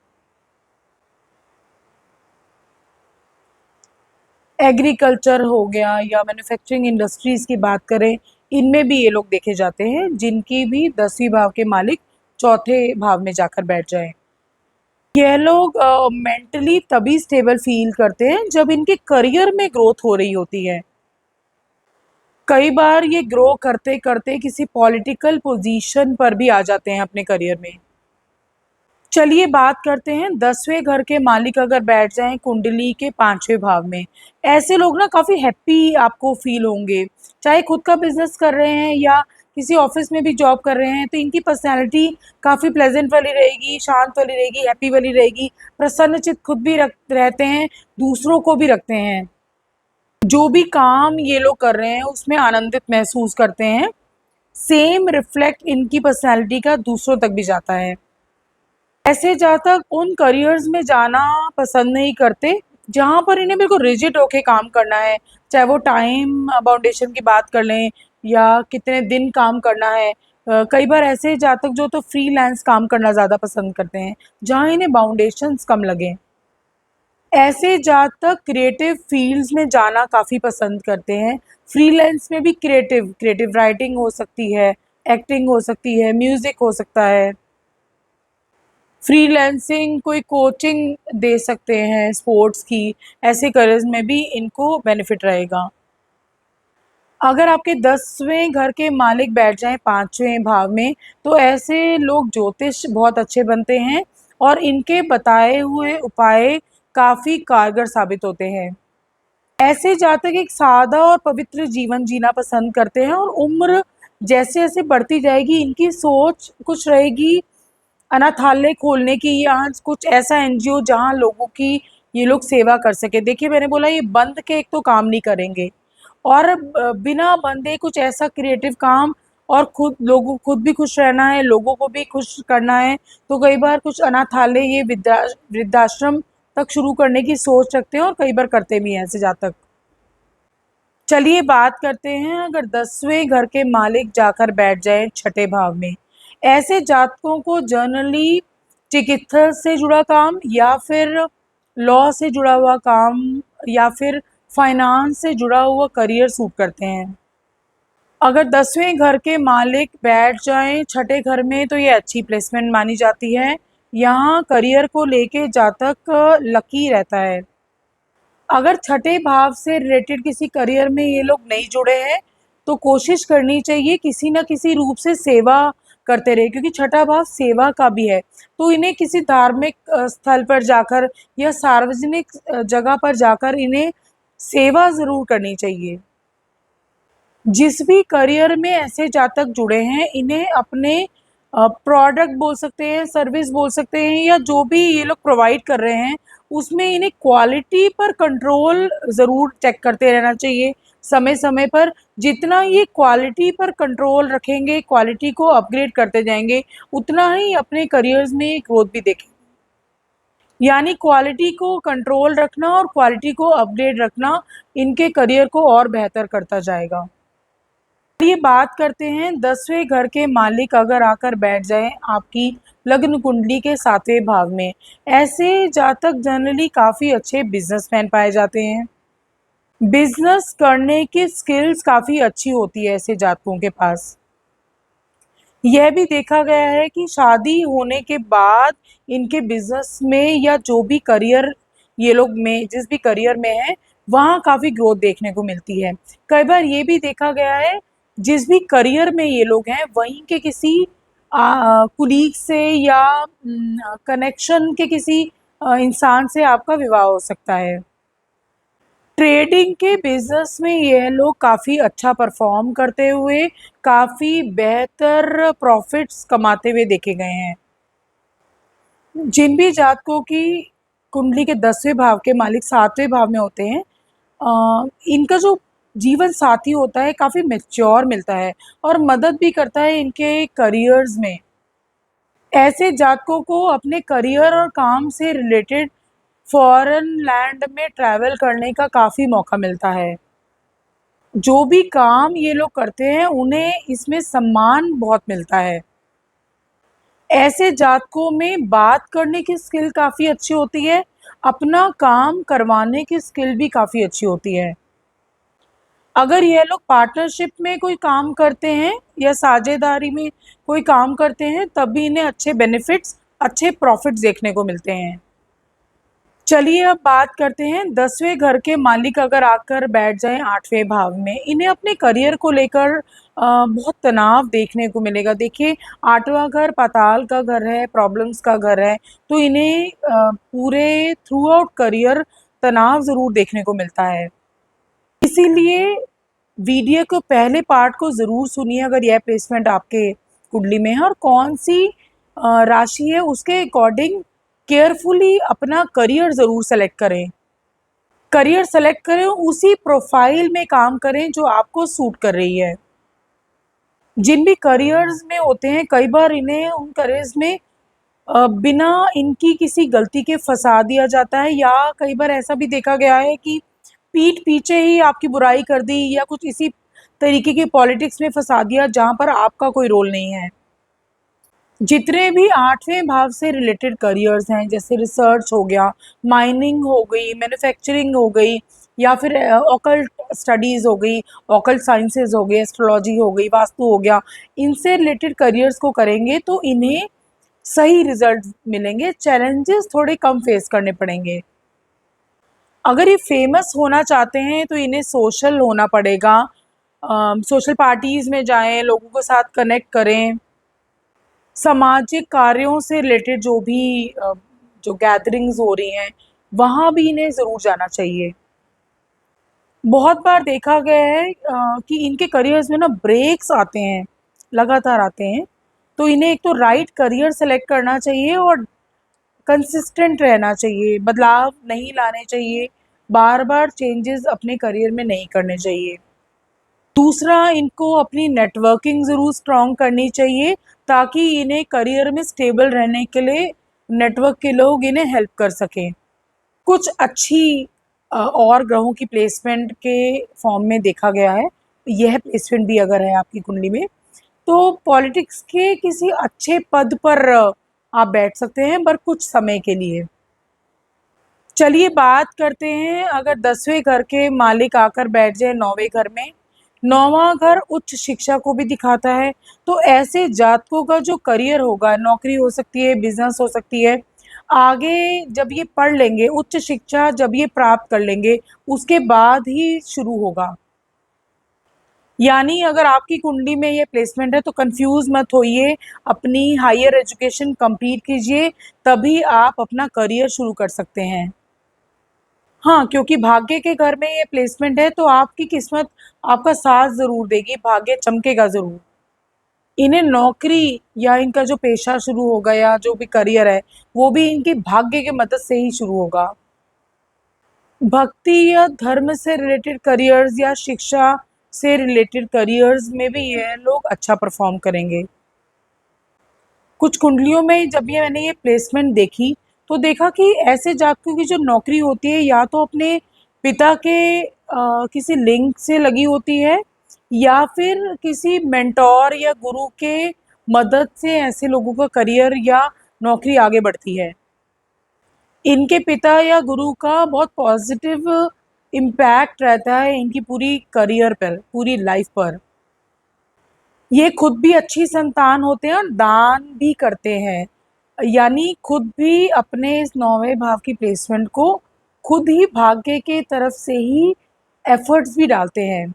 एग्रीकल्चर हो गया या मैन्युफैक्चरिंग इंडस्ट्रीज़ की बात करें, इनमें भी ये लोग देखे जाते हैं, जिनकी भी 10वीं भाव के मालिक चौथे भाव में जाकर बैठ जाएँ। ये लोग मेंटली तभी स्टेबल फ़ील करते हैं, जब इनके करियर में ग्रोथ हो रही होती है। कई बार ये ग्रो करते-करते किसी पॉलिटिकल पोज़ीशन पर भी आ जाते हैं अपने करियर में। चलिए बात करते हैं 10वें घर के मालिक अगर बैठ जाएँ कुंडली के 5वें भाव में। ऐसे लोग ना काफ़ी हैप्पी आपको फ़ील होंगे। चाहे खुद का बिज़नेस कर रहे हैं या किसी ऑफ़िस में भी जॉब कर रहे हैं, तो इनकी पर्सनैलिटी काफ़ी प्लेज़ेंट वाली रहेगी, शांत वाली रहेगी, हैप्पी वाली रहेगी। प्रसन्नचित्त खुद भी रहते हैं, दूसरों को भी रखते हैं। जो भी काम ये लोग कर रहे हैं उसमें आनंदित महसूस करते हैं। सेम रिफ्लेक्ट इनकी पर्सनैलिटी का दूसरों तक भी जाता है। ऐसे जातक उन करियर्स में जाना पसंद नहीं करते, जहाँ पर इन्हें बिल्कुल रिजिड होके काम करना है, चाहे वो टाइम बाउंडेशन की बात कर लें या कितने दिन काम करना है। कई बार ऐसे जातक जो तो फ्रीलांस काम करना ज़्यादा पसंद करते हैं, जहाँ इन्हें बाउंडेशंस कम लगें। ऐसे जातक क्रिएटिव फ़ील्ड्स में जाना काफ़ी पसंद करते हैं। फ्रीलांस में भी क्रिएटिव राइटिंग हो सकती है, एक्टिंग हो सकती है, म्यूज़िक हो सकता है। फ्रीलांसिंग कोई कोचिंग दे सकते हैं स्पोर्ट्स की, ऐसे करियर्स में भी इनको बेनिफिट रहेगा। अगर आपके 10वें घर के मालिक बैठ जाएँ 5वें भाव में, तो ऐसे लोग ज्योतिष बहुत अच्छे बनते हैं और इनके बताए हुए उपाय काफ़ी कारगर साबित होते हैं। ऐसे जातक एक सादा और पवित्र जीवन जीना पसंद करते हैं और उम्र जैसे-जैसे बढ़ती जाएगी इनकी सोच कुछ रहेगी अनाथालय खोलने की या कुछ ऐसा एनजीओ जहाँ लोगों की ये लोग सेवा कर सकें। देखिए मैंने बोला ये बंद के एक तो काम नहीं करेंगे और बिना बंधे कुछ ऐसा क्रिएटिव काम और खुद भी खुश रहना है, लोगों को भी खुश करना है, तो कई बार कुछ अनाथालय ये वृद्धाश्रम तक शुरू करने की सोच रखते हैं और कई बार करते भी हैं ऐसे जातक। चलिए बात करते हैं अगर 10वें घर के मालिक जाकर बैठ जाएँ छठे भाव में। ऐसे जातकों को जनरली चिकित्सा से जुड़ा काम या फिर लॉ से जुड़ा हुआ काम या फिर फाइनेंस से जुड़ा हुआ करियर सूट करते हैं। अगर 10वें घर के मालिक बैठ जाएँ छठे घर में तो ये अच्छी प्लेसमेंट मानी जाती है। यहाँ करियर को लेके जातक लकी रहता है। अगर छठे भाव से रिलेटेड किसी करियर में ये लोग नहीं जुड़े हैं, तो कोशिश करनी चाहिए किसी न किसी रूप से सेवा करते रहें क्योंकि छठा भाव सेवा का भी है। तो इन्हें किसी धार्मिक स्थल पर जाकर या सार्वजनिक जगह पर जाकर इन्हें सेवा ज़रूर करनी चाहिए। जिस भी करियर में ऐसे जातक जुड़े हैं, इन्हें अपने प्रोडक्ट बोल सकते हैं, सर्विस बोल सकते हैं या जो भी ये लोग प्रोवाइड कर रहे हैं, उसमें इन्हें क्वालिटी पर कंट्रोल ज़रूर चेक करते रहना चाहिए। समय समय पर जितना ये क्वालिटी पर कंट्रोल रखेंगे, क्वालिटी को अपग्रेड करते जाएंगे, उतना ही अपने करियर्स में ग्रोथ भी देखेंगे। यानी क्वालिटी को कंट्रोल रखना और क्वालिटी को अपग्रेड रखना इनके करियर को और बेहतर करता जाएगा। ये बात करते हैं 10वें घर के मालिक अगर आकर बैठ जाए आपकी लग्न कुंडली के 7वें भाव में। ऐसे जातक जनरली काफ़ी अच्छे बिजनेसमैन पाए जाते हैं। बिजनेस करने की स्किल्स काफ़ी अच्छी होती है ऐसे जातकों के पास। यह भी देखा गया है कि शादी होने के बाद इनके बिजनेस में या जो भी करियर ये लोग में जिस भी करियर में है वहाँ काफ़ी ग्रोथ देखने को मिलती है। कई बार ये भी देखा गया है जिस भी करियर में ये लोग हैं वहीं के किसी कुलीग से या कनेक्शन के किसी इंसान से आपका विवाह हो सकता है। ट्रेडिंग के बिजनेस में ये लोग काफ़ी अच्छा परफॉर्म करते हुए काफ़ी बेहतर प्रॉफिट्स कमाते हुए देखे गए हैं। जिन भी जातकों की कुंडली के 10वें भाव के मालिक 7वें भाव में होते हैं, इनका जो जीवन साथी होता है काफ़ी मैच्योर मिलता है और मदद भी करता है इनके करियर्स में। ऐसे जातकों को अपने करियर और काम से रिलेटेड फॉरेन लैंड में ट्रैवल करने का काफ़ी मौका मिलता है। जो भी काम ये लोग करते हैं उन्हें इसमें सम्मान बहुत मिलता है। ऐसे जातकों में बात करने की स्किल काफ़ी अच्छी होती है, अपना काम करवाने की स्किल भी काफ़ी अच्छी होती है। अगर यह लोग पार्टनरशिप में कोई काम करते हैं या साझेदारी में कोई काम करते हैं तब भी इन्हें अच्छे बेनिफिट्स, अच्छे प्रॉफिट्स देखने को मिलते हैं। चलिए अब बात करते हैं 10वें घर के मालिक अगर आकर बैठ जाएं 8वें भाव में, इन्हें अपने करियर को लेकर बहुत तनाव देखने को मिलेगा। देखिए 8वां घर पाताल का घर है, प्रॉब्लम्स का घर है, तो इन्हें पूरे थ्रू आउट करियर तनाव ज़रूर देखने को मिलता है। इसीलिए वीडियो को पहले पार्ट को ज़रूर सुनिए अगर यह प्लेसमेंट आपके कुंडली में है और कौन सी राशि है उसके अकॉर्डिंग केयरफुली अपना करियर ज़रूर सेलेक्ट करें। करियर सेलेक्ट करें, उसी प्रोफाइल में काम करें जो आपको सूट कर रही है। जिन भी करियर्स में होते हैं कई बार इन्हें उन करियर्स में बिना इनकी किसी गलती के फंसा दिया जाता है या कई बार ऐसा भी देखा गया है कि पीठ पीछे ही आपकी बुराई कर दी या कुछ इसी तरीके की पॉलिटिक्स में फंसा दिया जहाँ पर आपका कोई रोल नहीं है। जितने भी 8वें भाव से रिलेटेड करियर्स हैं जैसे रिसर्च हो गया, माइनिंग हो गई, मैन्युफैक्चरिंग हो गई या फिर ऑकल्ट स्टडीज़ हो गई, ऑकल्ट साइंसेज हो गई, एस्ट्रोलॉजी हो गई, वास्तु हो गया, इनसे रिलेटेड करियर्स को करेंगे तो इन्हें सही रिजल्ट मिलेंगे, चैलेंजेस थोड़े कम फेस करने पड़ेंगे। अगर ये फेमस होना चाहते हैं तो इन्हें सोशल होना पड़ेगा, सोशल पार्टीज़ में जाएं, लोगों के साथ कनेक्ट करें, सामाजिक कार्यों से रिलेटेड जो भी जो गैदरिंग्स हो रही हैं वहाँ भी इन्हें ज़रूर जाना चाहिए। बहुत बार देखा गया है कि इनके करियर्स में ना ब्रेक्स आते हैं, लगातार आते हैं, तो इन्हें एक तो राइट करियर सेलेक्ट करना चाहिए और कंसिस्टेंट रहना चाहिए, बदलाव नहीं लाने चाहिए, बार-बार चेंजेस अपने करियर में नहीं करने चाहिए। दूसरा, इनको अपनी नेटवर्किंग ज़रूर स्ट्रॉन्ग करनी चाहिए ताकि इन्हें करियर में स्टेबल रहने के लिए नेटवर्क के लोग इन्हें हेल्प कर सकें। कुछ अच्छी और ग्रहों की प्लेसमेंट के फॉर्म में देखा गया है, यह प्लेसमेंट भी अगर है आपकी कुंडली में, तो पॉलिटिक्स के किसी अच्छे पद पर आप बैठ सकते हैं पर कुछ समय के लिए। चलिए बात करते हैं अगर 10वें घर के मालिक आकर बैठ जाए 9वें घर में। 9वां घर उच्च शिक्षा को भी दिखाता है, तो ऐसे जातकों का जो करियर होगा, नौकरी हो सकती है, बिजनेस हो सकती है, आगे जब ये पढ़ लेंगे, उच्च शिक्षा जब ये प्राप्त कर लेंगे, उसके बाद ही शुरू होगा। यानी अगर आपकी कुंडली में ये प्लेसमेंट है तो कंफ्यूज मत होइए, अपनी हायर एजुकेशन कंप्लीट कीजिए, तभी आप अपना करियर शुरू कर सकते हैं। हाँ, क्योंकि भाग्य के घर में ये प्लेसमेंट है तो आपकी किस्मत आपका साथ ज़रूर देगी, भाग्य चमकेगा ज़रूर। इन्हें नौकरी या इनका जो पेशा शुरू होगा या जो भी करियर है, वो भी इनकी भाग्य की मदद से ही शुरू होगा। भक्ति या धर्म से रिलेटेड करियर्स या शिक्षा से रिलेटेड करियर्स में भी ये लोग अच्छा परफॉर्म करेंगे। कुछ कुंडलियों में जब ये मैंने ये प्लेसमेंट देखी, तो देखा कि ऐसे जातकों की जो नौकरी होती है या तो अपने पिता के किसी लिंक से लगी होती है, या फिर किसी मेंटोर या गुरु के मदद से ऐसे लोगों का करियर या नौकरी आगे बढ़ती है। इनके पिता या गुरु का बहुत पॉजिटिव इम्पैक्ट रहता है इनकी पूरी करियर पर, पूरी लाइफ पर। ये खुद भी अच्छी संतान होते हैं और दान भी करते हैं, यानी खुद भी अपने इस 9वें भाव की प्लेसमेंट को खुद ही भाग्य के तरफ से ही एफर्ट्स भी डालते हैं।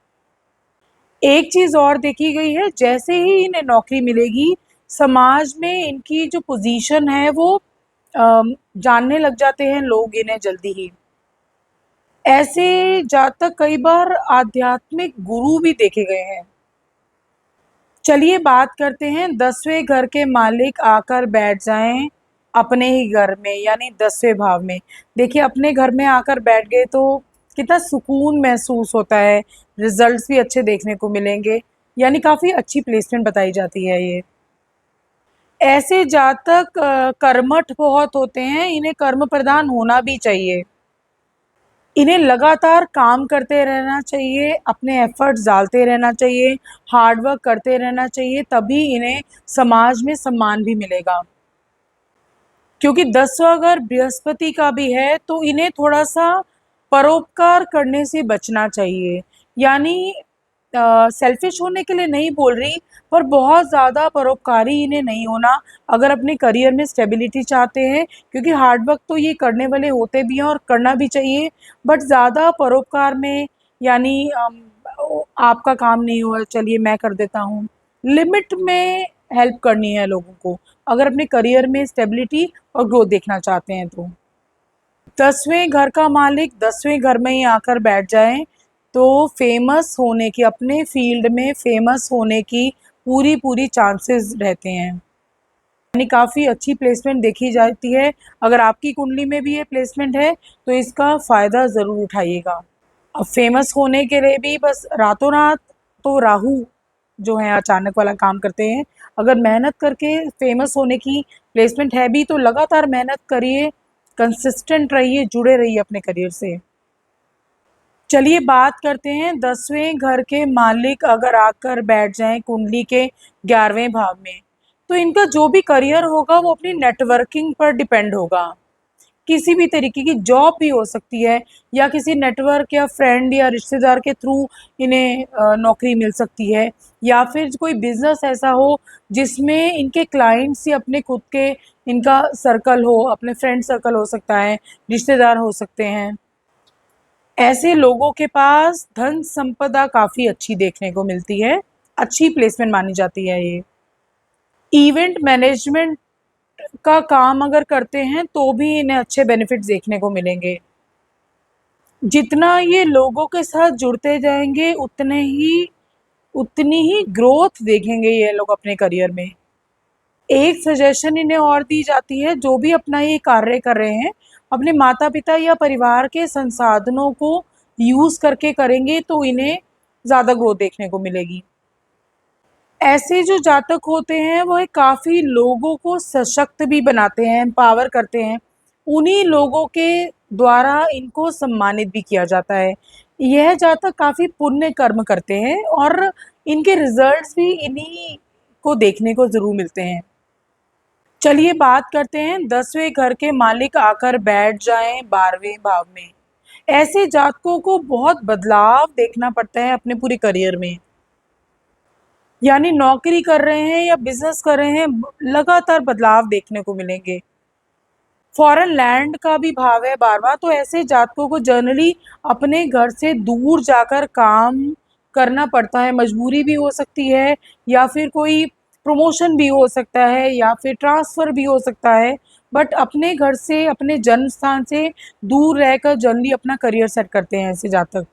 एक चीज़ और देखी गई है, जैसे ही इन्हें नौकरी मिलेगी, समाज में इनकी जो पोजीशन है वो जानने लग जाते हैं लोग इन्हें जल्दी ही। ऐसे जातक कई बार आध्यात्मिक गुरु भी देखे गए हैं। चलिए बात करते हैं 10वें घर के मालिक आकर बैठ जाएं अपने ही घर में, यानी 10वें भाव में। देखिए अपने घर में आकर बैठ गए तो कितना सुकून महसूस होता है, रिजल्ट्स भी अच्छे देखने को मिलेंगे, यानी काफ़ी अच्छी प्लेसमेंट बताई जाती है ये। ऐसे जातक कर्मठ बहुत होते हैं, इन्हें कर्म प्रधान होना भी चाहिए। इन्हें लगातार काम करते रहना चाहिए, अपने एफर्ट्स डालते रहना चाहिए, हार्ड वर्क करते रहना चाहिए, तभी इन्हें समाज में सम्मान भी मिलेगा। क्योंकि 10वां घर बृहस्पति का भी है, तो इन्हें थोड़ा-सा परोपकार करने से बचना चाहिए। यानी सेल्फिश होने के लिए नहीं बोल रही, पर बहुत ज़्यादा परोपकारी इन्हें नहीं होना, अगर अपने करियर में स्टेबिलिटी चाहते हैं, क्योंकि हार्ड वर्क तो ये करने वाले होते भी हैं और करना भी चाहिए, बट ज़्यादा परोपकार में, यानी आपका काम नहीं हुआ, चलिए मैं कर देता हूँ। लिमिट में हेल्प करनी है लोगों को, अगर अपने करियर में स्टेबिलिटी और ग्रोथ देखना चाहते हैं तो। 10वें घर का मालिक 10वें घर में ही आकर बैठ जाए तो फेमस होने की, अपने फील्ड में फेमस होने की पूरी चांसेस रहते हैं, यानी काफ़ी अच्छी प्लेसमेंट देखी जाती है। अगर आपकी कुंडली में भी ये प्लेसमेंट है तो इसका फ़ायदा ज़रूर उठाइएगा। अब फेमस होने के लिए भी बस रातों रात तो राहु जो है अचानक वाला काम करते हैं। अगर मेहनत करके फेमस होने की प्लेसमेंट है भी तो लगातार मेहनत करिए, कंसिस्टेंट रहिए, जुड़े रहिए अपने करियर से। चलिए बात करते हैं 10वें घर के मालिक अगर आकर बैठ जाएं कुंडली के 11वें भाव में, तो इनका जो भी करियर होगा वो अपनी नेटवर्किंग पर डिपेंड होगा। किसी भी तरीके की जॉब भी हो सकती है, या किसी नेटवर्क या फ्रेंड या रिश्तेदार के थ्रू इन्हें नौकरी मिल सकती है, या फिर कोई बिजनेस ऐसा हो जिसमें इनके क्लाइंट्स या अपने खुद के इनका सर्कल हो, अपने फ्रेंड सर्कल हो सकता है, रिश्तेदार हो सकते हैं। ऐसे लोगों के पास धन संपदा काफ़ी अच्छी देखने को मिलती है, अच्छी प्लेसमेंट मानी जाती है ये। इवेंट मैनेजमेंट का काम अगर करते हैं तो भी इन्हें अच्छे बेनिफिट्स देखने को मिलेंगे। जितना ये लोगों के साथ जुड़ते जाएंगे उतनी ही ग्रोथ देखेंगे ये लोग अपने करियर में। एक सजेशन इन्हें और दी जाती है, जो भी अपना ये कार्य कर रहे हैं अपने माता पिता या परिवार के संसाधनों को यूज़ करके करेंगे तो इन्हें ज़्यादा ग्रोथ देखने को मिलेगी। ऐसे जो जातक होते हैं वह काफ़ी लोगों को सशक्त भी बनाते हैं, एम्पावर करते हैं। उन्हीं लोगों के द्वारा इनको सम्मानित भी किया जाता है। यह जातक काफ़ी पुण्य कर्म करते हैं और इनके रिजल्ट्स भी इन्हीं को देखने को ज़रूर मिलते हैं। चलिए बात करते हैं 10वें घर के मालिक आकर बैठ जाएं 12वें भाव में। ऐसे जातकों को बहुत बदलाव देखना पड़ता है अपने पूरे करियर में, यानी नौकरी कर रहे हैं या बिजनेस कर रहे हैं, लगातार बदलाव देखने को मिलेंगे। फॉरेन लैंड का भी भाव है 12वां, तो ऐसे जातकों को जनरली अपने घर से दूर जाकर काम करना पड़ता है, मजबूरी भी हो सकती है, या फिर कोई प्रमोशन भी हो सकता है, या फिर ट्रांसफ़र भी हो सकता है, बट अपने घर से, अपने जन्म स्थान से दूर रहकर जनरली अपना करियर सेट करते हैं ऐसे जातक।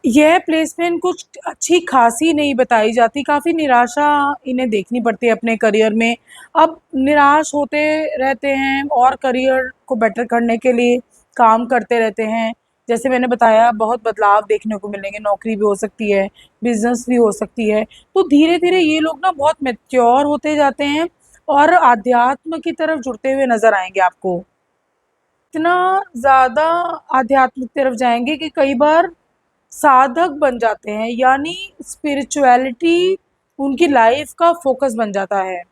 यह प्लेसमेंट कुछ अच्छी खासी नहीं बताई जाती, काफ़ी निराशा इन्हें देखनी पड़ती है अपने करियर में। अब निराश होते रहते हैं और करियर को बेटर करने के लिए काम करते रहते हैं। जैसे मैंने बताया, बहुत बदलाव देखने को मिलेंगे, नौकरी भी हो सकती है, बिजनेस भी हो सकती है। तो धीरे धीरे ये लोग ना बहुत मैच्योर होते जाते हैं और आध्यात्म की तरफ जुड़ते हुए नजर आएंगे आपको। इतना ज़्यादा आध्यात्म की तरफ जाएंगे कि कई बार साधक बन जाते हैं, यानी स्पिरिचुअलिटी उनकी लाइफ का फोकस बन जाता है।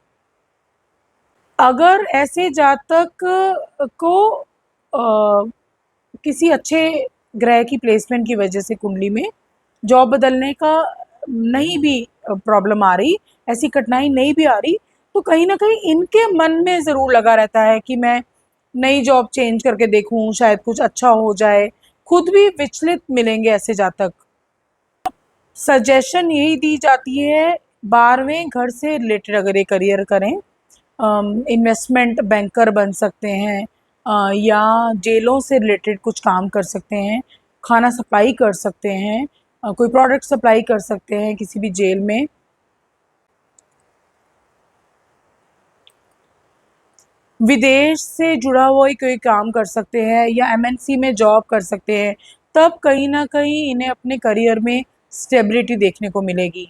अगर ऐसे जातक को किसी अच्छे ग्रह की प्लेसमेंट की वजह से कुंडली में जॉब बदलने का नहीं भी प्रॉब्लम आ रही, ऐसी कठिनाई नहीं भी आ रही, तो कहीं ना कहीं इनके मन में ज़रूर लगा रहता है कि मैं नई जॉब चेंज करके देखूं, शायद कुछ अच्छा हो जाए। खुद भी विचलित मिलेंगे ऐसे जातक। सजेशन यही दी जाती है, 12वें घर से रिलेटेड अगर ये करियर करें, इन्वेस्टमेंट बैंकर बन सकते हैं, या जेलों से रिलेटेड कुछ काम कर सकते हैं, खाना सप्लाई कर सकते हैं, कोई प्रोडक्ट सप्लाई कर सकते हैं किसी भी जेल में। विदेश से जुड़ा हुआ ही कोई काम कर सकते हैं या एमएनसी में जॉब कर सकते हैं। तब कहीं ना कहीं इन्हें अपने करियर में स्टेबिलिटी देखने को मिलेगी।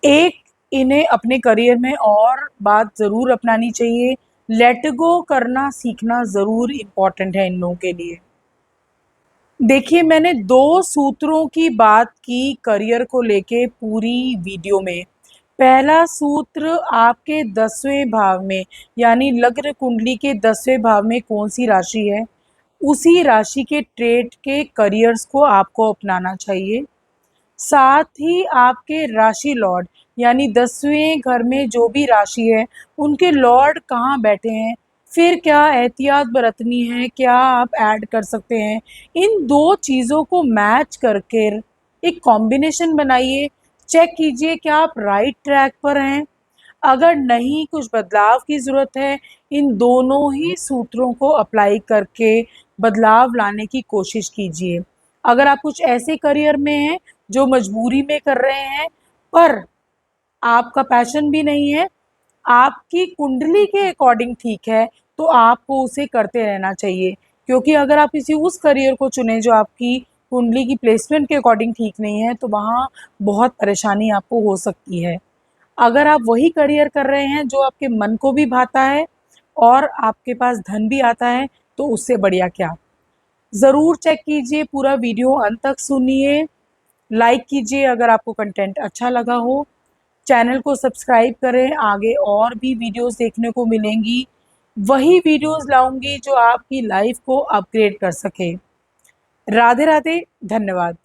एक इन्हें अपने करियर में और बात ज़रूर अपनानी चाहिए, लेट गो करना सीखना ज़रूर इम्पॉर्टेंट है इन लोगों के लिए। देखिए, मैंने 2 सूत्रों की बात की करियर को लेके पूरी वीडियो में। पहला सूत्र, आपके 10वें भाव में यानी लग्न कुंडली के 10वें भाव में कौन-सी राशि है, उसी राशि के ट्रेड के करियर्स को आपको अपनाना चाहिए। साथ ही आपके राशि लॉर्ड यानी 10वें घर में जो भी राशि है, उनके लॉर्ड कहाँ बैठे हैं, फिर क्या एहतियात बरतनी है, क्या आप ऐड कर सकते हैं। इन 2 चीज़ों को मैच करके एक कॉम्बिनेशन बनाइए। चेक कीजिए क्या आप राइट ट्रैक पर हैं। अगर नहीं, कुछ बदलाव की ज़रूरत है, इन दोनों ही सूत्रों को अप्लाई करके बदलाव लाने की कोशिश कीजिए। अगर आप कुछ ऐसे करियर में हैं जो मजबूरी में कर रहे हैं, पर आपका पैशन भी नहीं है, आपकी कुंडली के अकॉर्डिंग ठीक है, तो आपको उसे करते रहना चाहिए। क्योंकि अगर आप किसी उस करियर को चुनें जो आपकी कुंडली की प्लेसमेंट के अकॉर्डिंग ठीक नहीं है, तो वहाँ बहुत परेशानी आपको हो सकती है। अगर आप वही करियर कर रहे हैं जो आपके मन को भी भाता है और आपके पास धन भी आता है, तो उससे बढ़िया क्या। ज़रूर चेक कीजिए, पूरा वीडियो अंत तक सुनिए, लाइक कीजिए अगर आपको कंटेंट अच्छा लगा हो, चैनल को सब्सक्राइब करें, आगे और भी वीडियोस देखने को मिलेंगी। वही वीडियोस लाऊंगी जो आपकी लाइफ को अपग्रेड कर सके। राधे राधे, धन्यवाद।